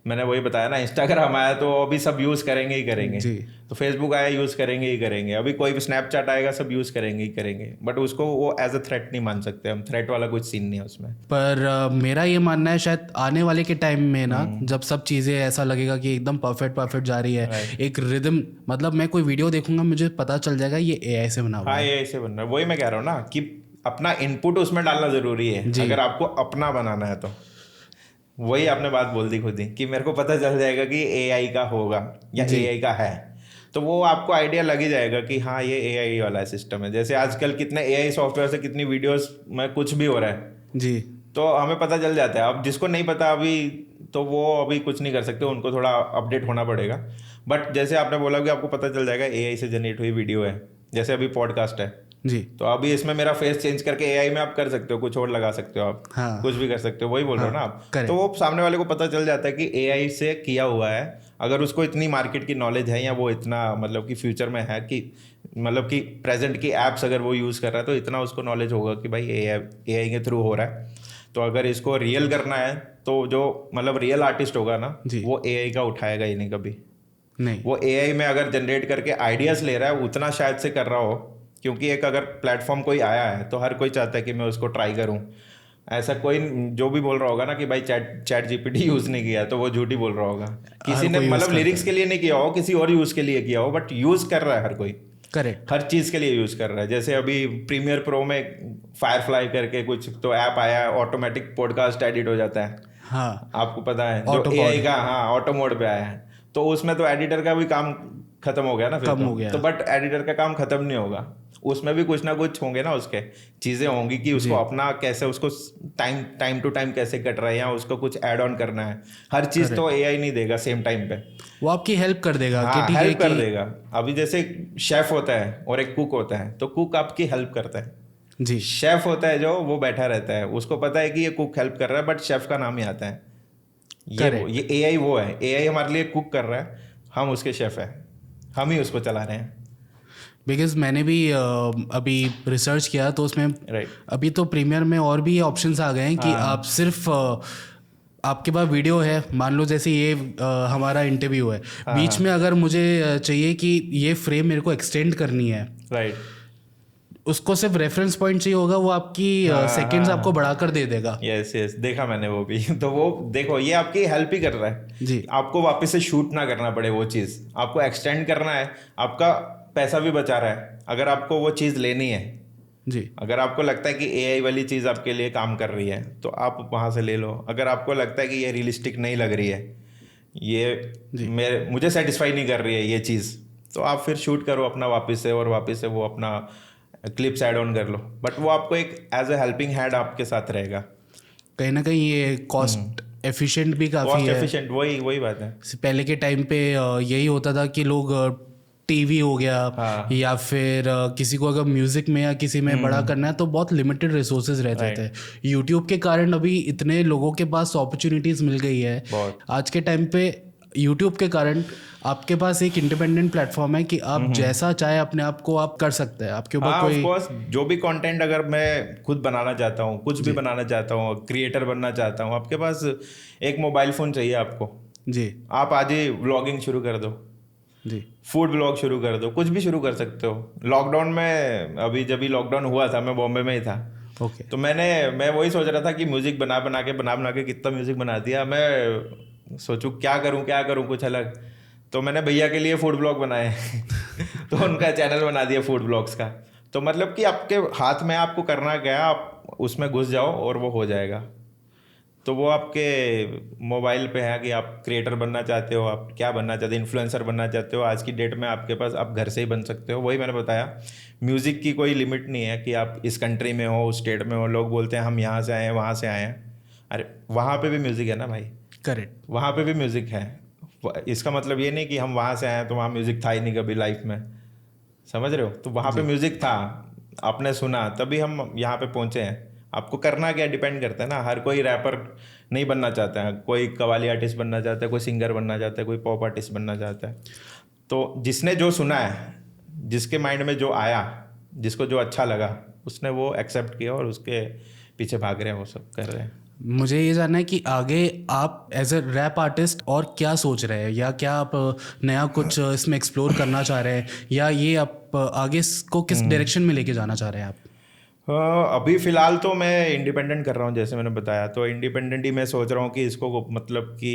A: मैंने वही बताया ना, इंस्टाग्राम आया तो अभी सब यूज़ करेंगे ही करेंगे।
B: जी।
A: तो फेसबुक आया यूज़ करेंगे ही करेंगे, अभी कोई भी स्नैपचैट आएगा सब यूज़ करेंगे ही करेंगे, बट उसको वो एज अ थ्रेट नहीं मान सकते हम। थ्रेट वाला कुछ सीन नहीं है उसमें।
B: पर मेरा ये मानना है शायद आने वाले के टाइम में ना, जब सब चीज़ें ऐसा लगेगा कि एकदम परफेक्ट परफेक्ट जा रही है, एक रिदम, मतलब मैं कोई वीडियो देखूंगा मुझे पता चल जाएगा ये AI से बना हुआ
A: हाँ,
B: है।
A: ये ऐसे बन रहा है। वही मैं कह रहा हूँ ना कि अपना इनपुट उसमें डालना ज़रूरी है अगर आपको अपना बनाना है तो। वही आपने बात बोल दी खुद ही कि मेरे को पता चल जाएगा कि AI का होगा या AI का है, तो वो आपको आइडिया लग ही जाएगा कि हाँ ये AI वाला सिस्टम है। जैसे आजकल कितने AI सॉफ्टवेयर से कितनी वीडियोस में कुछ भी हो रहा है,
B: जी।
A: तो हमें पता चल जाता है। अब जिसको नहीं पता अभी, तो वो अभी कुछ नहीं कर सकते, उनको थोड़ा अपडेट होना पड़ेगा। बट जैसे आपने बोला कि आपको पता चल जाएगा AI से जनरेट हुई वीडियो है, जैसे अभी पॉडकास्ट है,
B: जी।
A: तो अभी इसमें मेरा फेस चेंज करके AI में आप कर सकते हो, कुछ और लगा सकते हो आप,
B: हाँ।
A: कुछ भी कर सकते हो। वही बोल रहे हो ना आप।
B: correct।
A: तो वो सामने वाले को पता चल जाता है कि AI से किया हुआ है। अगर उसको इतनी मार्केट की नॉलेज है या वो इतना मतलब कि फ्यूचर में है कि मतलब कि प्रेजेंट की एप्स अगर वो यूज़ कर रहा है, तो इतना उसको नॉलेज होगा कि भाई AI के थ्रू हो रहा है। तो अगर इसको रियल करना है तो जो मतलब रियल आर्टिस्ट होगा ना, वो AI का उठाएगा ही नहीं कभी।
B: नहीं।
A: वो AI में अगर जनरेट करके आइडियाज़ ले रहा है उतना शायद से कर रहा हो, क्योंकि एक अगर प्लेटफॉर्म कोई आया है तो हर कोई चाहता है कि मैं उसको ट्राई करूं। ऐसा कोई जो भी बोल रहा होगा ना कि भाई चैट GPT यूज़ नहीं किया, तो वो झूठ ही बोल रहा होगा। किसी ने मतलब लिरिक्स के लिए नहीं किया हो, किसी और यूज़ के लिए किया हो, बट यूज़ कर रहा है हर कोई।
B: करेक्ट।
A: हर चीज़ के लिए यूज़ कर रहा है। जैसे अभी प्रीमियर प्रो में फायरफ्लाई करके कुछ तो ऐप आया है, ऑटोमेटिक पॉडकास्ट एडिट हो जाता है।
B: हाँ,
A: आपको पता है जो AI का, हाँ, ऑटो मोड पे आया है। तो उसमें तो एडिटर का भी काम खत्म हो गया ना फिर
B: कम हो गया।
A: तो बट एडिटर का काम खत्म नहीं होगा, उसमें भी कुछ ना कुछ होंगे ना, उसके चीज़ें होंगी कि उसको अपना कैसे उसको टाइम टू टाइम कैसे कट रहा है या उसको कुछ ऐड ऑन करना है। हर चीज़ तो AI नहीं देगा सेम टाइम पे।
B: वो आपकी हेल्प कर देगा कि
A: हाँ,
B: ठीक है
A: हेल्प कर
B: कि
A: देगा। अभी जैसे शेफ होता है और एक कुक होता है, तो कुक आपकी हेल्प करता है।
B: जी।
A: शेफ होता है जो वो बैठा रहता है, उसको पता है कि ये कुक हेल्प कर रहा है, बट शेफ का नाम ही आता है। ये AI वो है, AI हमारे लिए कुक कर रहा है, हम उसके शेफ है, हम ही उसको चला रहे हैं।
B: बिकॉज मैंने भी अभी रिसर्च किया तो उसमें
A: राइट।
B: अभी तो प्रीमियर में और भी ऑप्शंस आ गए हैं कि आप सिर्फ आपके पास वीडियो है, मान लो जैसे ये हमारा इंटरव्यू है, बीच में अगर मुझे चाहिए कि ये फ्रेम मेरे को एक्सटेंड करनी है,
A: राइट।
B: उसको सिर्फ रेफरेंस पॉइंट चाहिए होगा, वो आपकी सेकंड्स आपको बढ़ाकर दे देगा।
A: यस यस, देखा मैंने वो भी। तो वो देखो ये आपकी हेल्प ही कर रहा है
B: जी।
A: आपको वापस से शूट ना करना पड़े, वो चीज़ आपको एक्सटेंड करना है, आपका पैसा भी बचा रहा है अगर आपको वो चीज़ लेनी है।
B: जी।
A: अगर आपको लगता है कि AI वाली चीज़ आपके लिए काम कर रही है तो आप वहाँ से ले लो। अगर आपको लगता है कि ये रियलिस्टिक नहीं लग रही है, ये मुझे सेटिस्फाई नहीं कर रही है ये चीज़, तो आप फिर शूट करो अपना वापस से, और वापस से वो अपना क्लिप्स ऐड ऑन कर लो। बट वो आपको एक एज अ हेल्पिंग हैंड आपके साथ रहेगा।
B: कहीं ना कहीं ये कॉस्ट एफिशिएंट भी काफ़ी
A: कॉस्ट
B: है।
A: एफिशिएंट, वही बात है।
B: पहले के टाइम पे यही होता था कि लोग टीवी हो गया या फिर किसी को अगर म्यूजिक में या किसी में बड़ा करना है तो बहुत लिमिटेड रिसोर्सेज रहते थे। यूट्यूब के कारण अभी इतने लोगों के पास अपॉर्चुनिटीज मिल गई है। आज के टाइम पे यूट्यूब के कारण आपके पास एक इंडिपेंडेंट प्लेटफॉर्म है कि आप जैसा चाहे अपने आप को आप कर सकते हैं। आपके ऊपर कोई
A: ऑफ कोर्स जो भी कंटेंट अगर मैं खुद बनाना चाहता हूँ, कुछ भी बनाना चाहता हूँ, क्रिएटर बनना चाहता हूँ, आपके पास एक मोबाइल फ़ोन चाहिए आपको।
B: जी।
A: आप आज ही व्लॉगिंग शुरू कर दो,
B: जी,
A: फूड ब्लॉग शुरू कर दो, कुछ भी शुरू कर सकते हो। लॉकडाउन में अभी जब भी लॉकडाउन हुआ था मैं बॉम्बे में ही था।
B: ओके।
A: तो मैं वही सोच रहा था कि म्यूज़िक बना बना के कितना म्यूज़िक बना दिया। मैं सोचूं क्या करूं कुछ अलग, तो मैंने भैया के लिए फूड ब्लॉग बनाए। तो उनका चैनल बना दिया फूड ब्लॉग्स का। तो मतलब कि आपके हाथ में आपको करना क्या, आप उसमें घुस जाओ और वो हो जाएगा। तो वो आपके मोबाइल पे है कि आप क्रिएटर बनना चाहते हो, आप क्या बनना चाहते हो, इन्फ्लुएंसर बनना चाहते हो, आज की डेट में आपके पास आप घर से ही बन सकते हो। वही मैंने बताया, म्यूज़िक की कोई लिमिट नहीं है कि आप इस कंट्री में हो, उस स्टेट में हो। लोग बोलते हैं हम यहाँ से आए हैं, वहाँ से आए हैं। अरे वहाँ पे भी म्यूज़िक है ना भाई।
B: करेक्ट।
A: वहाँ पे भी म्यूज़िक है। इसका मतलब ये नहीं कि हम वहाँ से आए तो वहाँ म्यूज़िक था ही नहीं कभी लाइफ में, समझ रहे हो? तो वहाँ पे म्यूज़िक था, आपने सुना, तभी हम यहाँ पे पहुँचे हैं। आपको करना क्या डिपेंड करता है ना। हर कोई रैपर नहीं बनना चाहता है, कोई कव्वाली आर्टिस्ट बनना चाहता है, कोई सिंगर बनना चाहता है, कोई पॉप आर्टिस्ट बनना चाहता है। तो जिसने जो सुना है, जिसके माइंड में जो आया, जिसको जो अच्छा लगा, उसने वो एक्सेप्ट किया और उसके पीछे भाग रहे हैं, वो सब कर रहे हैं।
B: मुझे ये जानना है कि आगे आप एज अ रैप आर्टिस्ट और क्या सोच रहे हैं, या क्या आप नया कुछ इसमें एक्सप्लोर करना चाह रहे हैं, या ये आप आगे इसको किस डायरेक्शन में लेके जाना चाह रहे हैं आप?
A: अभी फ़िलहाल तो मैं इंडिपेंडेंट कर रहा हूँ, जैसे मैंने बताया। तो इंडिपेंडेंट ही मैं सोच रहा हूँ कि इसको मतलब कि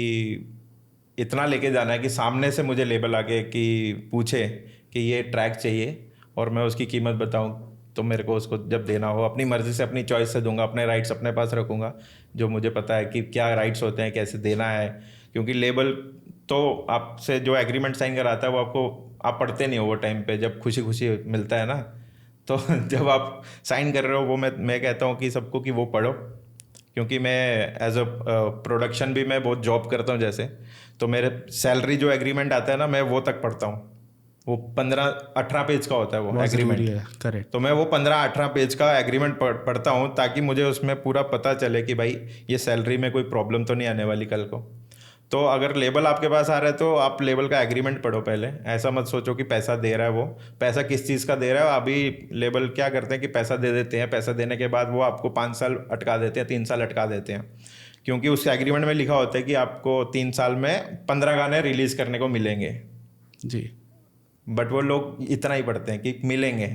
A: इतना लेके जाना है कि सामने से मुझे लेबल आके कि पूछे कि ये ट्रैक चाहिए और मैं उसकी कीमत बताऊँ, तो मेरे को उसको जब देना हो अपनी मर्ज़ी से, अपनी चॉइस से दूंगा, अपने राइट्स अपने पास रखूँगा, जो मुझे पता है कि क्या राइट्स होते हैं, कैसे देना है। क्योंकि लेबल तो आपसे जो एग्रीमेंट साइन कराता है वो आपको, आप पढ़ते नहीं हो वो टाइम पे, जब खुशी खुशी मिलता है ना। तो जब आप साइन कर रहे हो वो, मैं कहता हूँ कि सबको कि वो पढ़ो। क्योंकि मैं एज अ प्रोडक्शन भी मैं बहुत जॉब करता हूँ जैसे, तो मेरे सैलरी जो एग्रीमेंट आता है ना, मैं वो तक पढ़ता हूँ। वो 15-18 पेज का होता है वो
B: बहुत ज़रूरी
A: एग्रीमेंट।
B: है, करेक्ट।
A: तो मैं वो 15-18 पेज का एग्रीमेंट पढ़ता हूँ, ताकि मुझे उसमें पूरा पता चले कि भाई ये सैलरी में कोई प्रॉब्लम तो नहीं आने वाली कल को। तो अगर लेबल आपके पास आ रहा है तो आप लेबल का एग्रीमेंट पढ़ो पहले। ऐसा मत सोचो कि पैसा दे रहा है वो, पैसा किस चीज़ का दे रहा है। अभी लेबल क्या करते हैं कि पैसा दे देते हैं, पैसा देने के बाद वो आपको 5 साल अटका देते हैं, 3 साल अटका देते हैं। क्योंकि उस एग्रीमेंट में लिखा होता है कि आपको 3 साल में 15 गाने रिलीज़ करने को मिलेंगे।
B: जी।
A: बट वो लोग इतना ही पढ़ते हैं कि मिलेंगे।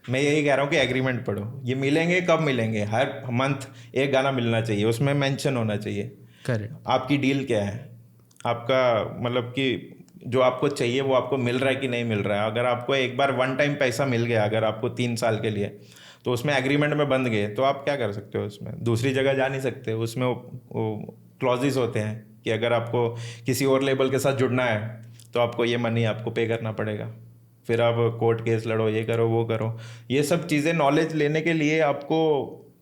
A: मैं यही कह रहा हूँ कि एग्रीमेंट पढ़ो। ये मिलेंगे कब मिलेंगे? हर मंथ एक गाना मिलना चाहिए, उसमें मेंशन होना चाहिए।
B: करेक्ट।
A: आपकी डील क्या है, आपका मतलब कि जो आपको चाहिए वो आपको मिल रहा है कि नहीं मिल रहा है। अगर आपको एक बार वन टाइम पैसा मिल गया, अगर आपको 3 साल के लिए, तो उसमें एग्रीमेंट में बंध गए, तो आप क्या कर सकते हो? उसमें दूसरी जगह जा नहीं सकते। उसमें वो क्लॉजेस होते हैं कि अगर आपको किसी और लेबल के साथ जुड़ना है तो आपको ये मनी आपको पे करना पड़ेगा। फिर आप कोर्ट केस लड़ो, ये करो वो करो। ये सब चीज़ें नॉलेज लेने के लिए आपको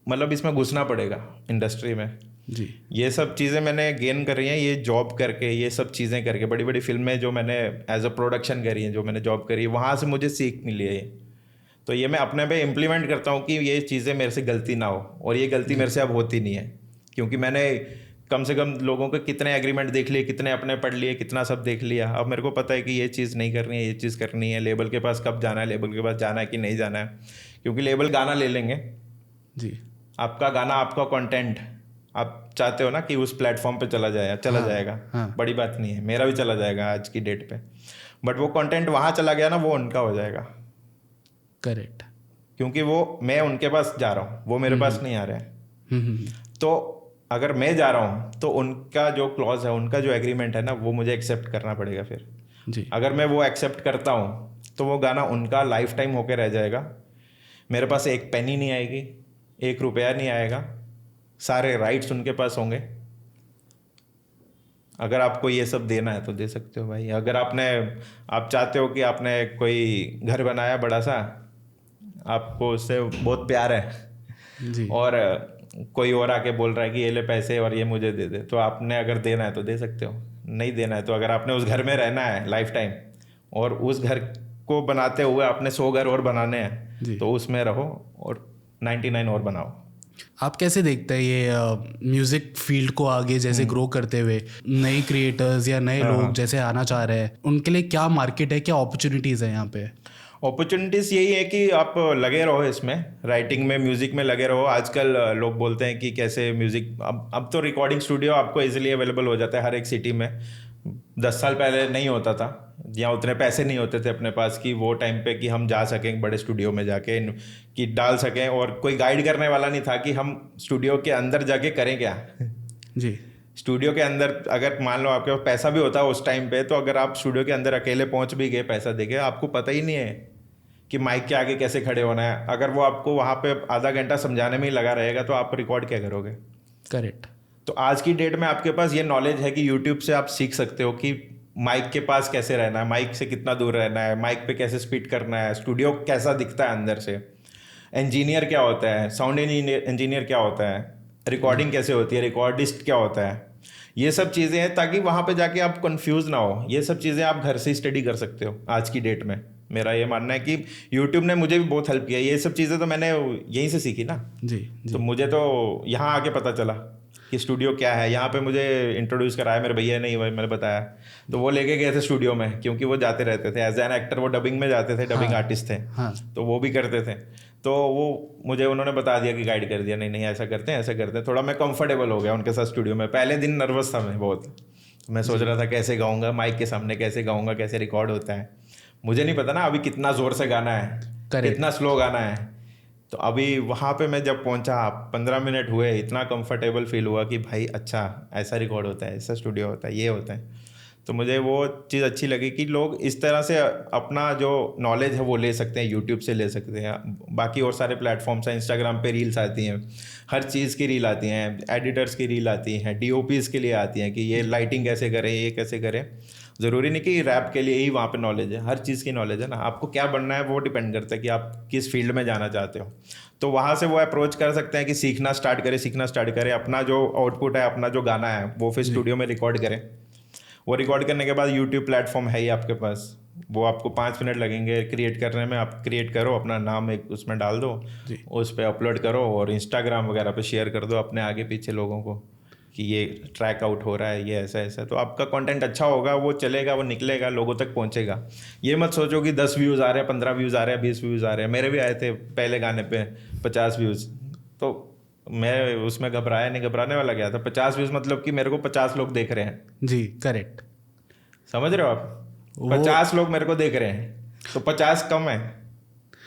A: मतलब इसमें घुसना पड़ेगा इंडस्ट्री में।
B: जी।
A: ये सब चीज़ें मैंने गेन करी हैं, ये जॉब करके, ये सब चीज़ें करके। बड़ी बड़ी फिल्में जो मैंने एज अ प्रोडक्शन करी हैं, जो मैंने जॉब करी है, वहाँ से मुझे सीख मिली है ये। तो ये मैं अपने पे इम्प्लीमेंट करता हूँ कि ये चीज़ें मेरे से गलती ना हो, और ये गलती मेरे से अब होती नहीं है। क्योंकि मैंने कम से कम लोगों के कितने एग्रीमेंट देख लिए, कितने अपने पढ़ लिए, कितना सब देख लिया। अब मेरे को पता है कि ये चीज़ नहीं करनी है, ये चीज़ करनी है। लेबल के पास कब जाना है, लेबल के पास जाना है कि नहीं जाना है। क्योंकि लेबल गाना ले लेंगे,
B: जी।
A: आपका गाना, आपका कंटेंट आप चाहते हो ना कि उस प्लेटफॉर्म पे चला जाएगा।
B: हाँ।
A: बड़ी बात नहीं है, मेरा भी चला जाएगा आज की डेट पे। बट वो कंटेंट वहाँ चला गया ना, वो उनका हो जाएगा।
B: करेक्ट।
A: क्योंकि वो, मैं उनके पास जा रहा हूँ, वो मेरे पास नहीं आ रहे हैं।
B: हम्म।
A: तो अगर मैं जा रहा हूँ तो उनका जो क्लॉज है, उनका जो एग्रीमेंट है ना, वो मुझे एक्सेप्ट करना पड़ेगा। फिर
B: जी।
A: अगर मैं वो एक्सेप्ट करता हूँ तो वो गाना उनका लाइफ टाइम होके रह जाएगा। मेरे पास एक पेनी नहीं आएगी, 1 रुपया नहीं आएगा, सारे राइट्स उनके पास होंगे। अगर आपको ये सब देना है तो दे सकते हो भाई। अगर आप चाहते हो कि आपने कोई घर बनाया बड़ा सा, आपको उससे बहुत प्यार है,
B: जी।
A: और कोई और आके बोल रहा है कि ये ले पैसे और ये मुझे दे दे, तो आपने अगर देना है तो दे सकते हो, नहीं देना है तो, अगर आपने उस घर में रहना है लाइफ टाइम और उस घर को बनाते हुए आपने 100 घर और बनाने
B: जी।
A: हैं, तो उसमें रहो और 99 और बनाओ।
B: आप कैसे देखते हैं ये म्यूज़िक फील्ड को आगे जैसे ग्रो करते हुए, नए क्रिएटर्स या नए लोग जैसे आना चाह रहे हैं, उनके लिए क्या मार्केट है, क्या अपॉर्चुनिटीज़ है यहाँ पे?
A: अपॉर्चुनिटीज़ यही है कि आप लगे रहो इसमें, राइटिंग में, म्यूज़िक में लगे रहो। आजकल लोग बोलते हैं कि कैसे म्यूज़िक, अब तो रिकॉर्डिंग स्टूडियो आपको इजीली अवेलेबल हो जाता है हर एक सिटी में। 10 साल पहले नहीं होता था, या उतने पैसे नहीं होते थे अपने पास कि वो टाइम पे कि हम जा सकें बड़े स्टूडियो में जाके कि डाल सकें, और कोई गाइड करने वाला नहीं था कि हम स्टूडियो के अंदर जाके करें क्या।
B: जी।
A: स्टूडियो के अंदर अगर मान लो आपके पास पैसा भी होता है उस टाइम पे, तो अगर आप स्टूडियो के अंदर अकेले पहुंच भी गए पैसा देके, आपको पता ही नहीं है कि माइक के आगे कैसे खड़े होना है। अगर वो आपको वहाँ पे आधा घंटा समझाने में ही लगा रहेगा तो आप रिकॉर्ड क्या करोगे?
B: करेक्ट।
A: तो आज की डेट में आपके पास ये नॉलेज है कि यूट्यूब से आप सीख सकते हो कि माइक के पास कैसे रहना है, माइक से कितना दूर रहना है, माइक पे कैसे स्पीड करना है, स्टूडियो कैसा दिखता है अंदर से, इंजीनियर क्या होता है, साउंड इंजीनियर क्या होता है, रिकॉर्डिंग कैसे होती है, रिकॉर्डिस्ट क्या होता है। ये सब चीज़ें हैं ताकि वहाँ पे जाके आप कंफ्यूज ना हो। ये सब चीज़ें आप घर से स्टडी कर सकते हो आज की डेट में। मेरा ये मानना है कि यूट्यूब ने मुझे भी बहुत हेल्प किया। ये सब चीज़ें तो मैंने यहीं से सीखी ना।
B: जी
A: तो
B: जी।
A: मुझे तो यहाँ आके पता चला कि स्टूडियो क्या है। यहाँ पे मुझे इंट्रोड्यूस कराया मेरे भैया ने, वही मैंने बताया। तो वो लेके गए थे स्टूडियो में, क्योंकि वो जाते रहते थे एज एन एक्टर, वो डबिंग में जाते थे, डबिंग
B: हाँ
A: आर्टिस्ट थे।
B: हाँ।
A: तो वो भी करते थे। तो वो मुझे उन्होंने बता दिया कि गाइड कर दिया, नहीं नहीं ऐसा करते हैं, ऐसा करते हैं। थोड़ा मैं कंफर्टेबल हो गया उनके साथ स्टूडियो में। पहले दिन नर्वस था मैं बहुत। मैं सोच रहा था कैसे गाऊंगा माइक के सामने, कैसे गाऊंगा, कैसे रिकॉर्ड होता है। मुझे नहीं पता ना अभी कितना ज़ोर से गाना है,
B: करेक्ट।
A: कितना स्लो गाना है। तो अभी वहाँ पे मैं जब पहुँचा, 15 मिनट हुए, इतना कंफर्टेबल फील हुआ कि भाई अच्छा ऐसा रिकॉर्ड होता है, ऐसा स्टूडियो होता है, ये होता है। तो मुझे वो चीज़ अच्छी लगी कि लोग इस तरह से अपना जो नॉलेज है वो ले सकते हैं, यूट्यूब से ले सकते हैं। बाकी और सारे प्लेटफॉर्म्स हैं, इंस्टाग्राम पे रील्स आती हैं, हर चीज़ की रील आती हैं, एडिटर्स की रील आती हैं, डीओपीज़ के लिए आती हैं कि ये लाइटिंग कैसे करें, ये कैसे करें। ज़रूरी नहीं कि रैप के लिए ही वहाँ पे नॉलेज है, हर चीज़ की नॉलेज है ना। आपको क्या बनना है वो डिपेंड करता है कि आप किस फील्ड में जाना चाहते हो। तो वहाँ से वो अप्रोच कर सकते हैं कि सीखना स्टार्ट करें, अपना जो आउटपुट है, अपना जो गाना है वो फिर स्टूडियो में रिकॉर्ड करें। वो रिकॉर्ड करने के बाद यूट्यूब प्लेटफॉर्म है ही आपके पास, वो आपको 5 मिनट लगेंगे क्रिएट करने में। आप क्रिएट करो, अपना नाम एक उसमें डाल दो, उस पर अपलोड करो और इंस्टाग्राम वगैरह पे शेयर कर दो अपने आगे पीछे लोगों को कि ये ट्रैक आउट हो रहा है, ये ऐसा ऐसा। तो आपका कंटेंट अच्छा होगा, वो चलेगा, वो निकलेगा, लोगों तक पहुंचेगा। ये मत सोचो कि 10 व्यूज़ आ रहे हैं, 15 व्यूज़ आ रहे हैं, 20 व्यूज़ आ रहे हैं। मेरे भी आए थे पहले गाने पे 50 व्यूज़। तो मैं उसमें घबराया नहीं, घबराने वाला गया था। 50 व्यूज़ मतलब कि मेरे को 50 लोग देख रहे हैं।
B: जी करेक्ट।
A: समझ रहे हो आप?
B: वो
A: 50 लोग मेरे को देख रहे हैं, तो 50 कम है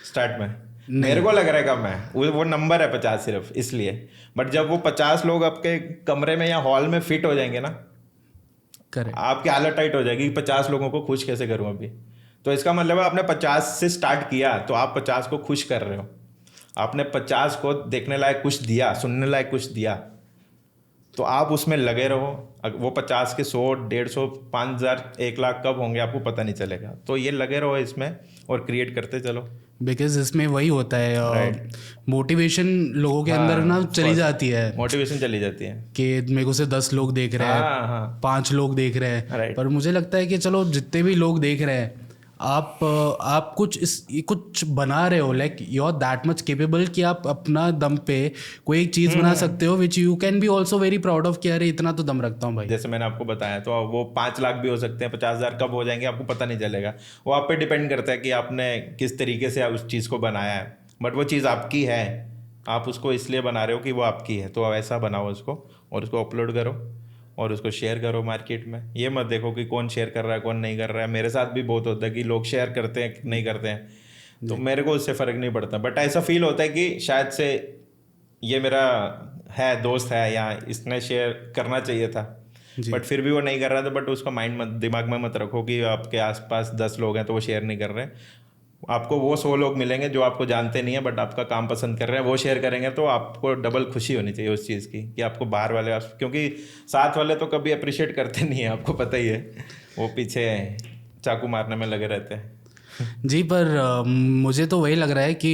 A: स्टार्ट में।
B: नहीं।
A: मेरे को लग रहा है कम है, वो नंबर है 50 सिर्फ इसलिए। बट जब वो 50 लोग आपके कमरे में या हॉल में फिट हो जाएंगे ना,
B: करेक्ट।
A: आपकी हालत टाइट हो जाएगी कि 50 लोगों को खुश कैसे करूं अभी। तो इसका मतलब है आपने 50 से स्टार्ट किया, तो आप 50 को खुश कर रहे हो। आपने 50 को देखने लायक कुछ दिया, सुनने लायक कुछ दिया, तो आप उसमें लगे रहो। वो 50 के 100, 150, 5,000, 1 लाख कब होंगे आपको पता नहीं चलेगा। तो ये लगे रहो इसमें और क्रिएट करते चलो।
B: बिकॉज इसमें वही होता है,
A: Right.
B: मोटिवेशन लोगों के अंदर ना चली जाती है
A: मोटिवेशन चली जाती है।
B: कि मेरे को से 10 लोग देख रहे हैं,
A: हाँ हाँ
B: 5 लोग देख रहे हैं।
A: Right.
B: पर मुझे लगता है कि चलो जितने भी लोग देख रहे हैं, आप कुछ बना रहे हो, like you are that much capable कि आप अपना दम पे कोई एक चीज़ बना सकते हो which you can be also very proud of कि अरे इतना तो दम रखता हूँ भाई।
A: जैसे मैंने आपको बताया, तो वो 5 लाख भी हो सकते हैं, 50,000 कब हो जाएंगे आपको पता नहीं चलेगा। वो आप पे डिपेंड करता है कि आपने किस तरीके से उस चीज़ को बनाया है। बट वो चीज़ आपकी है, आप उसको इसलिए बना रहे हो कि वो आपकी है, तो ऐसा बनाओ उसको और उसको अपलोड करो और उसको शेयर करो मार्केट में। ये मत देखो कि कौन शेयर कर रहा है, कौन नहीं कर रहा है। मेरे साथ भी बहुत होता है कि लोग शेयर करते हैं, नहीं करते हैं, तो मेरे को उससे फ़र्क नहीं पड़ता। बट ऐसा फील होता है कि शायद से ये मेरा है, दोस्त है, या इसने शेयर करना चाहिए था, बट फिर भी वो नहीं कर रहा था। बट उसका दिमाग में मत रखो कि आपके आसपास 10 लोग हैं तो वो शेयर नहीं कर रहे हैं। आपको वो 100 लोग मिलेंगे जो आपको जानते नहीं है बट आपका काम पसंद कर रहे हैं, वो शेयर करेंगे, तो आपको डबल खुशी होनी चाहिए उस चीज़ की कि आपको बाहर वाले, क्योंकि साथ वाले तो कभी अप्रिशिएट करते नहीं है, आपको पता ही है, वो पीछे चाकू मारने में लगे रहते हैं।
B: जी, पर मुझे तो वही लग रहा है कि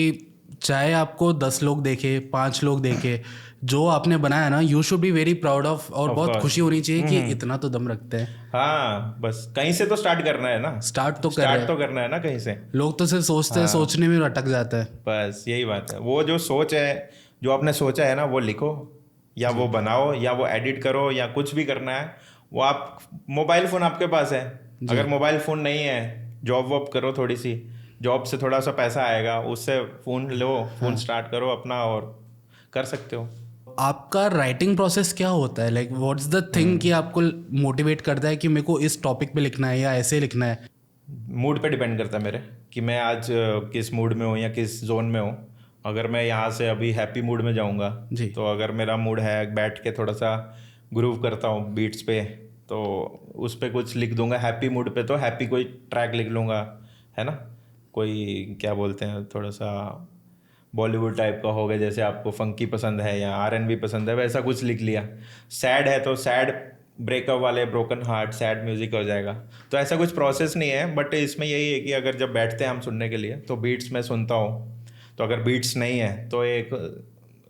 B: चाहे आपको 10 लोग देखे, 5 लोग देखे, जो आपने बनाया ना, you should be very proud of, और बहुत खुशी होनी चाहिए कि इतना तो दम रखते हैं।
A: हाँ, बस कहीं से तो स्टार्ट करना है ना,
B: स्टार्ट तो
A: करना है ना कहीं से।
B: लोग तो सिर्फ सोचते हैं, सोचने में अटक जाता है।
A: बस यही बात है। वो जो सोच है, जो आपने सोचा है ना, वो लिखो या वो बनाओ या वो एडिट करो या कुछ भी करना है, वो आप, मोबाइल फ़ोन आपके पास है। अगर मोबाइल फ़ोन नहीं है, जॉब वॉब करो, थोड़ी सी जॉब से थोड़ा सा पैसा आएगा, उससे फ़ोन लो, फ़ोन स्टार्ट करो अपना और कर सकते हो।
B: आपका राइटिंग प्रोसेस क्या होता है? लाइक व्हाट्स द थिंग कि आपको मोटिवेट करता है कि मेरे को इस टॉपिक पे लिखना है या ऐसे लिखना है?
A: मूड पे डिपेंड करता है मेरे, कि मैं आज किस मूड में हूँ या किस जोन में हूँ। अगर मैं यहाँ से अभी हैप्पी मूड में जाऊँगा, तो अगर मेरा मूड है बैठ के थोड़ा सा ग्रूव करता हूँ बीट्स पे, तो उस पर कुछ लिख दूंगा। हैप्पी मूड पे तो हैप्पी कोई ट्रैक लिख लूँगा, है ना। कोई क्या बोलते हैं, थोड़ा सा बॉलीवुड टाइप का हो गया, जैसे आपको फंकी पसंद है या R&B पसंद है, वैसा कुछ लिख लिया। सैड है तो सैड, ब्रेकअप वाले ब्रोकन हार्ट सैड म्यूजिक हो जाएगा। तो ऐसा कुछ प्रोसेस नहीं है, बट इसमें यही है कि अगर जब बैठते हैं हम सुनने के लिए, तो बीट्स मैं सुनता हूँ। तो अगर बीट्स नहीं है तो एक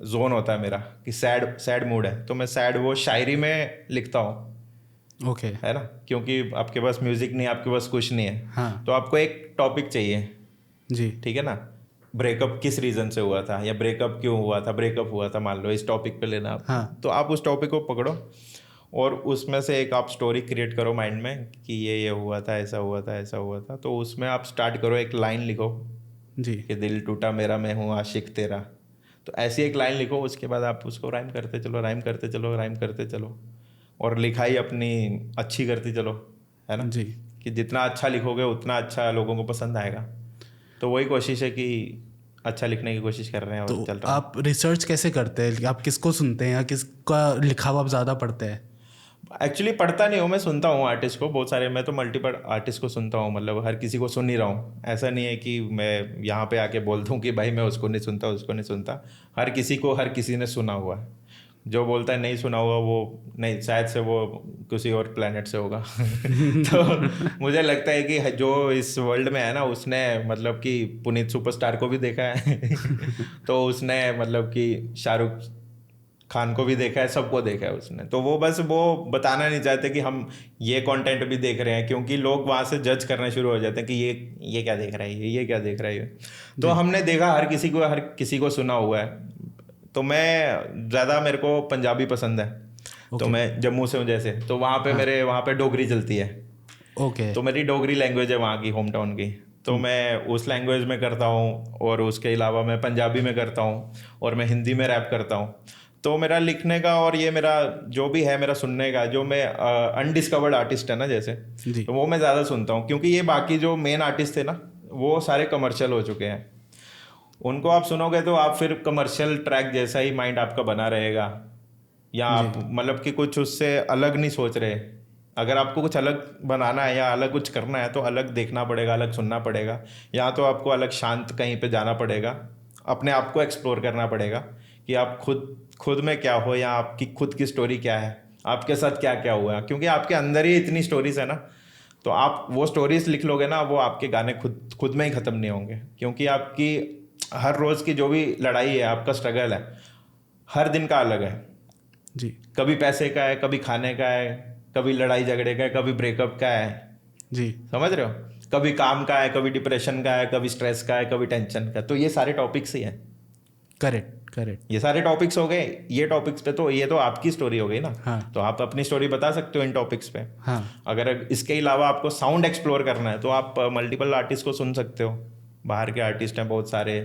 A: जोन होता है मेरा कि सैड मूड है, तो मैं सैड वो शायरी में लिखता हूँ।
B: ओके।
A: है ना, क्योंकि आपके पास म्यूजिक नहीं, आपके पास कुछ नहीं है।
B: हाँ
A: तो आपको एक टॉपिक चाहिए,
B: जी।
A: ठीक है ना। ब्रेकअप किस रीज़न से हुआ था, या ब्रेकअप क्यों हुआ था, ब्रेकअप हुआ था मान लो, इस टॉपिक पे लेना आप।
B: हाँ
A: तो आप उस टॉपिक को पकड़ो और उसमें से एक आप स्टोरी क्रिएट करो माइंड में कि ये हुआ था, ऐसा हुआ था, ऐसा हुआ था। तो उसमें आप स्टार्ट करो, एक लाइन लिखो
B: जी।
A: कि दिल टूटा मेरा, मैं हूँ आशिक तेरा। तो ऐसी एक लाइन लिखो, उसके बाद आप उसको राइम करते चलो, राइम करते चलो, राइम करते चलो, और लिखाई अपनी अच्छी करती चलो, है ना।
B: जी।
A: कि जितना अच्छा लिखोगे उतना अच्छा लोगों को पसंद आएगा। तो वही कोशिश है कि अच्छा लिखने की कोशिश कर रहे हैं और
B: तो
A: चल रहा है।
B: आप रिसर्च कैसे करते हैं? आप किसको सुनते हैं या किसका लिखा हुआ आप ज़्यादा पढ़ते हैं?
A: एक्चुअली पढ़ता नहीं हूँ, मैं सुनता हूँ आर्टिस्ट को बहुत सारे। मैं तो मल्टीपल आर्टिस्ट को सुनता हूँ, मतलब हर किसी को सुन ही रहा हूँ। ऐसा नहीं है कि मैं यहाँ पे आके बोल दूँ कि भाई मैं उसको नहीं सुनता, उसको नहीं सुनता। हर किसी को हर किसी ने सुना हुआ है। जो बोलता है नहीं सुना हुआ, वो नहीं, शायद से वो किसी और प्लेनेट से होगा। तो मुझे लगता है कि जो इस वर्ल्ड में है ना, उसने मतलब कि पुनीत सुपरस्टार को भी देखा है। तो उसने मतलब कि शाहरुख खान को भी देखा है, सबको देखा है उसने। तो वो बस वो बताना नहीं चाहते कि हम ये कंटेंट भी देख रहे हैं, क्योंकि लोग वहाँ से जज करना शुरू हो जाते हैं कि ये क्या देख रहा है, ये क्या देख रहा है ये। तो
B: जी।
A: हमने देखा, हर किसी को सुना हुआ है। तो मैं ज़्यादा, मेरे को पंजाबी पसंद है। तो
B: ओके।
A: मैं जम्मू से हूँ जैसे, तो वहाँ पे
B: हाँ।
A: मेरे वहाँ पे डोगरी चलती है।
B: ओके।
A: तो मेरी डोगरी लैंग्वेज है वहाँ की, होम टाउन की। तो मैं उस लैंग्वेज में करता हूँ, और उसके अलावा मैं पंजाबी में करता हूँ, और मैं हिंदी में रैप करता हूँ। तो मेरा लिखने का और ये मेरा जो भी है, मेरा सुनने का, जो मैं अनडिस्कवर्ड आर्टिस्ट है ना जैसे,
B: जी।
A: तो वो मैं ज़्यादा सुनता हूँ। क्योंकि ये बाकी जो मेन आर्टिस्ट थे ना, वो सारे कमर्शियल हो चुके हैं। उनको आप सुनोगे तो आप फिर कमर्शियल ट्रैक जैसा ही माइंड आपका बना रहेगा, या
B: जी।
A: आप मतलब कि कुछ उससे अलग नहीं सोच रहे। अगर आपको कुछ अलग बनाना है या अलग कुछ करना है, तो अलग देखना पड़ेगा, अलग सुनना पड़ेगा, या तो आपको अलग शांत कहीं पे जाना पड़ेगा, अपने आप को एक्सप्लोर करना पड़ेगा कि आप खुद खुद में क्या हो, या आपकी खुद की स्टोरी क्या है, आपके साथ क्या क्या हुआ है। क्योंकि आपके अंदर ही इतनी स्टोरीज है ना, तो आप वो स्टोरीज लिख लोगे ना, वो आपके गाने खुद खुद में ही ख़त्म नहीं होंगे। क्योंकि आपकी हर रोज़ की जो भी लड़ाई है, आपका स्ट्रगल है, हर दिन का अलग है।
B: जी।
A: कभी पैसे का है, कभी खाने का है, कभी लड़ाई झगड़े का है, कभी ब्रेकअप का है,
B: जी।
A: समझ रहे हो। कभी काम का है, कभी डिप्रेशन का है, कभी स्ट्रेस का है, कभी टेंशन का। तो ये सारे टॉपिक्स ही हैं।
B: Correct correct.
A: ये सारे टॉपिक्स हो गए। ये टॉपिक्स पे तो ये तो आपकी स्टोरी हो गई ना।
B: हाँ
A: तो आप अपनी स्टोरी बता सकते हो इन टॉपिक्स पे।
B: हाँ।
A: अगर इसके अलावा आपको साउंड एक्सप्लोर करना है, तो आप मल्टीपल आर्टिस्ट को सुन सकते हो। बाहर के आर्टिस्ट हैं बहुत सारे,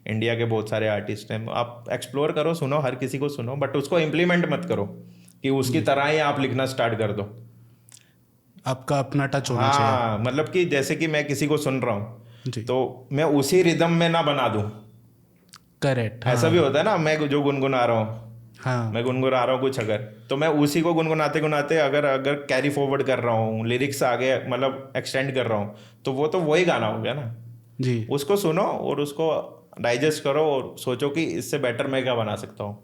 A: इंडिया के बहुत सारे आर्टिस्ट हैं। आप एक्सप्लोर करो, सुनो, हर किसी को सुनो, बट उसको इम्प्लीमेंट मत करो कि उसकी तरह ही आप लिखना स्टार्ट कर दो।
B: आपका अपना टच होना चाहिए।
A: हाँ, मतलब कि जैसे कि मैं किसी को सुन रहा हूँ,
B: जी।
A: तो मैं उसी रिदम में ना बना दूँ।
B: करेक्ट।
A: ऐसा भी
B: हाँ
A: होता है ना, मैं जो गुनगुना रहा हूँ,
B: हाँ।
A: मैं गुनगुना रहा हूँ कुछ अगर, तो मैं उसी को गुनगुनाते गुनाते अगर अगर कैरी फॉरवर्ड कर रहा हूँ, लिरिक्स आगे मतलब एक्सटेंड कर रहा हूँ, तो वही गाना हो गया ना।
B: जी।
A: उसको सुनो और उसको डाइजेस्ट करो, और सोचो कि इससे बेटर मैं क्या बना सकता हूँ,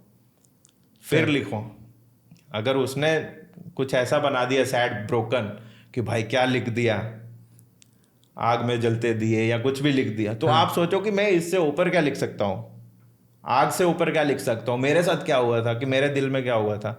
A: फिर
B: Correct.
A: लिखो। अगर उसने कुछ ऐसा बना दिया सैड ब्रोकन कि भाई क्या लिख दिया, आग में जलते दिए या कुछ भी लिख दिया, तो
B: हाँ
A: आप सोचो कि मैं इससे ऊपर क्या लिख सकता हूँ, आग से ऊपर क्या लिख सकता हूँ, मेरे साथ क्या हुआ था, कि मेरे दिल में क्या हुआ था।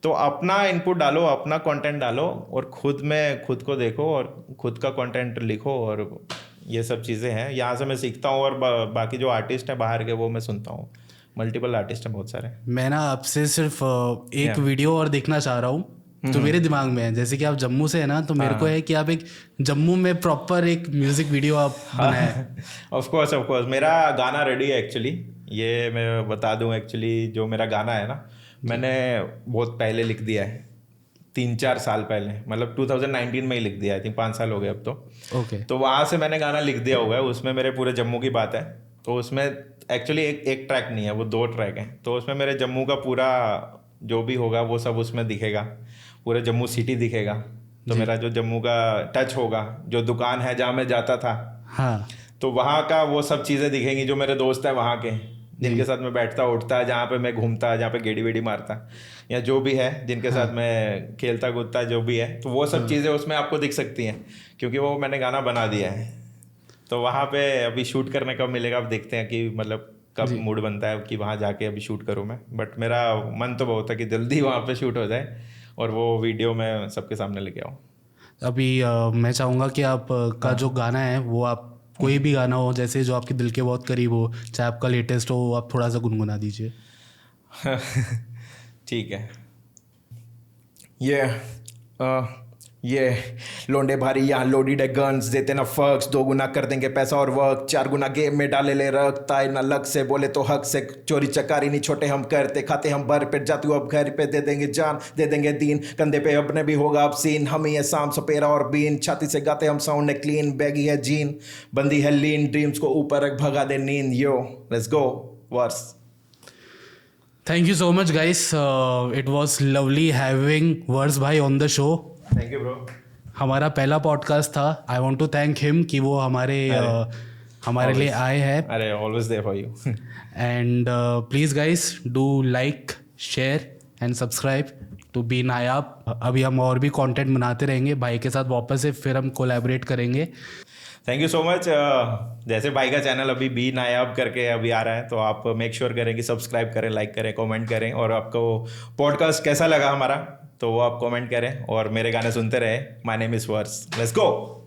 A: तो अपना इनपुट डालो, अपना कंटेंट डालो, और खुद में खुद को देखो, और खुद का कंटेंट लिखो। और ये सब चीज़ें हैं, यहाँ से मैं सीखता हूँ। और बाकी जो आर्टिस्ट हैं बाहर के, वो मैं सुनता हूँ। मल्टीपल आर्टिस्ट हैं बहुत सारे।
B: मैं ना आपसे सिर्फ एक
A: Yeah.
B: वीडियो और देखना चाह रहा हूँ जो मेरे दिमाग में है। जैसे कि आप जम्मू से है ना, तो मेरे को है कि आप एक जम्मू में प्रॉपर एक म्यूजिक वीडियो आप बनाए।
A: ऑफ कोर्स मेरा गाना रेडी है एक्चुअली। ये मैं बता दूं, एक्चुअली जो मेरा गाना है ना, मैंने बहुत पहले लिख दिया है, 3-4 साल पहले, मतलब 2019 में ही लिख दिया। आई थिंक 5 साल हो गए अब तो।
B: ओके।
A: तो वहाँ से मैंने गाना लिख दिया हुआ है, उसमें मेरे पूरे जम्मू की बात है। तो उसमें एक्चुअली एक ट्रैक नहीं है, वो 2 ट्रैक हैं। तो उसमें मेरे जम्मू का पूरा जो भी होगा वो सब उसमें दिखेगा, पूरा जम्मू सिटी दिखेगा। तो मेरा जो जम्मू का टच होगा, जो दुकान है जहाँ मैं जाता था,
B: हाँ
A: तो वहाँ का वो सब चीज़ें दिखेंगी। जो मेरे दोस्त हैं वहाँ के, जिनके साथ मैं बैठता उठता, जहाँ पे मैं घूमता, जहाँ पे गेड़ी वेड़ी मारता, या जो भी है, जिनके साथ मैं खेलता कूदता, जो भी है, तो वो सब चीज़ें उसमें आपको दिख सकती हैं, क्योंकि वो मैंने गाना बना दिया है। तो वहाँ पे अभी शूट करने कब मिलेगा, अब देखते हैं कि मतलब कब
B: जी।
A: मूड बनता है कि वहाँ जाके अभी शूट करूँ मैं। बट मेरा मन तो बहुत है कि जल्दी वहाँ पे शूट हो जाए और वो वीडियो मैं सबके सामने लेके आऊँ।
B: अभी मैं चाहूँगा कि आप का जो गाना है वो आप कोई भी गाना हो जैसे जो आपके दिल के बहुत करीब हो, चाहे आपका लेटेस्ट हो, वो आप थोड़ा सा गुनगुना दीजिए।
A: ठीक है। ये लोंडे भारी यहाँ लोडेड है गन्स, देते ना फर्क्स, 2 गुना कर देंगे पैसा और वर्क, 4 गुना गेम में डाले ले रखता है ना लग से, बोले तो हक से, चोरी चकारी नहीं छोटे हम करते, खाते हम भर पेट, जाती अब घर पे दे देंगे जान, दे देंगे दीन, कंधे पे अपने भी होगा अब सीन, हम ही है शाम सपेरा और बीन, छाती से गाते हम साउंड है क्लीन, बैगी है जीन, बंदी है लीन, ड्रीम्स को ऊपर रख भगा दे नींद, yo let's go Verse.
B: Thank you so much guys, it was lovely having Verse भाई on the show.
A: Thank you bro.
B: हमारा पहला पॉडकास्ट था। I want to thank him कि वो हमारे लिए आए हैं।
A: अरे always there for you.
B: And please guys do like, share and subscribe to be नायाब। अभी हम और भी कंटेंट बनाते रहेंगे भाई के साथ, वापस से फिर हम कोलैबोरेट करेंगे।
A: Thank you so much. जैसे भाई का चैनल अभी बी नायाब करके अभी आ रहा है, तो आप मेक श्योर करें कि सब्सक्राइब करें, लाइक करें, कमेंट करें, और आपको पॉडकास्ट कैसा लगा हमारा तो वो आप कमेंट करें, और मेरे गाने सुनते रहे। My name is verse, let's go.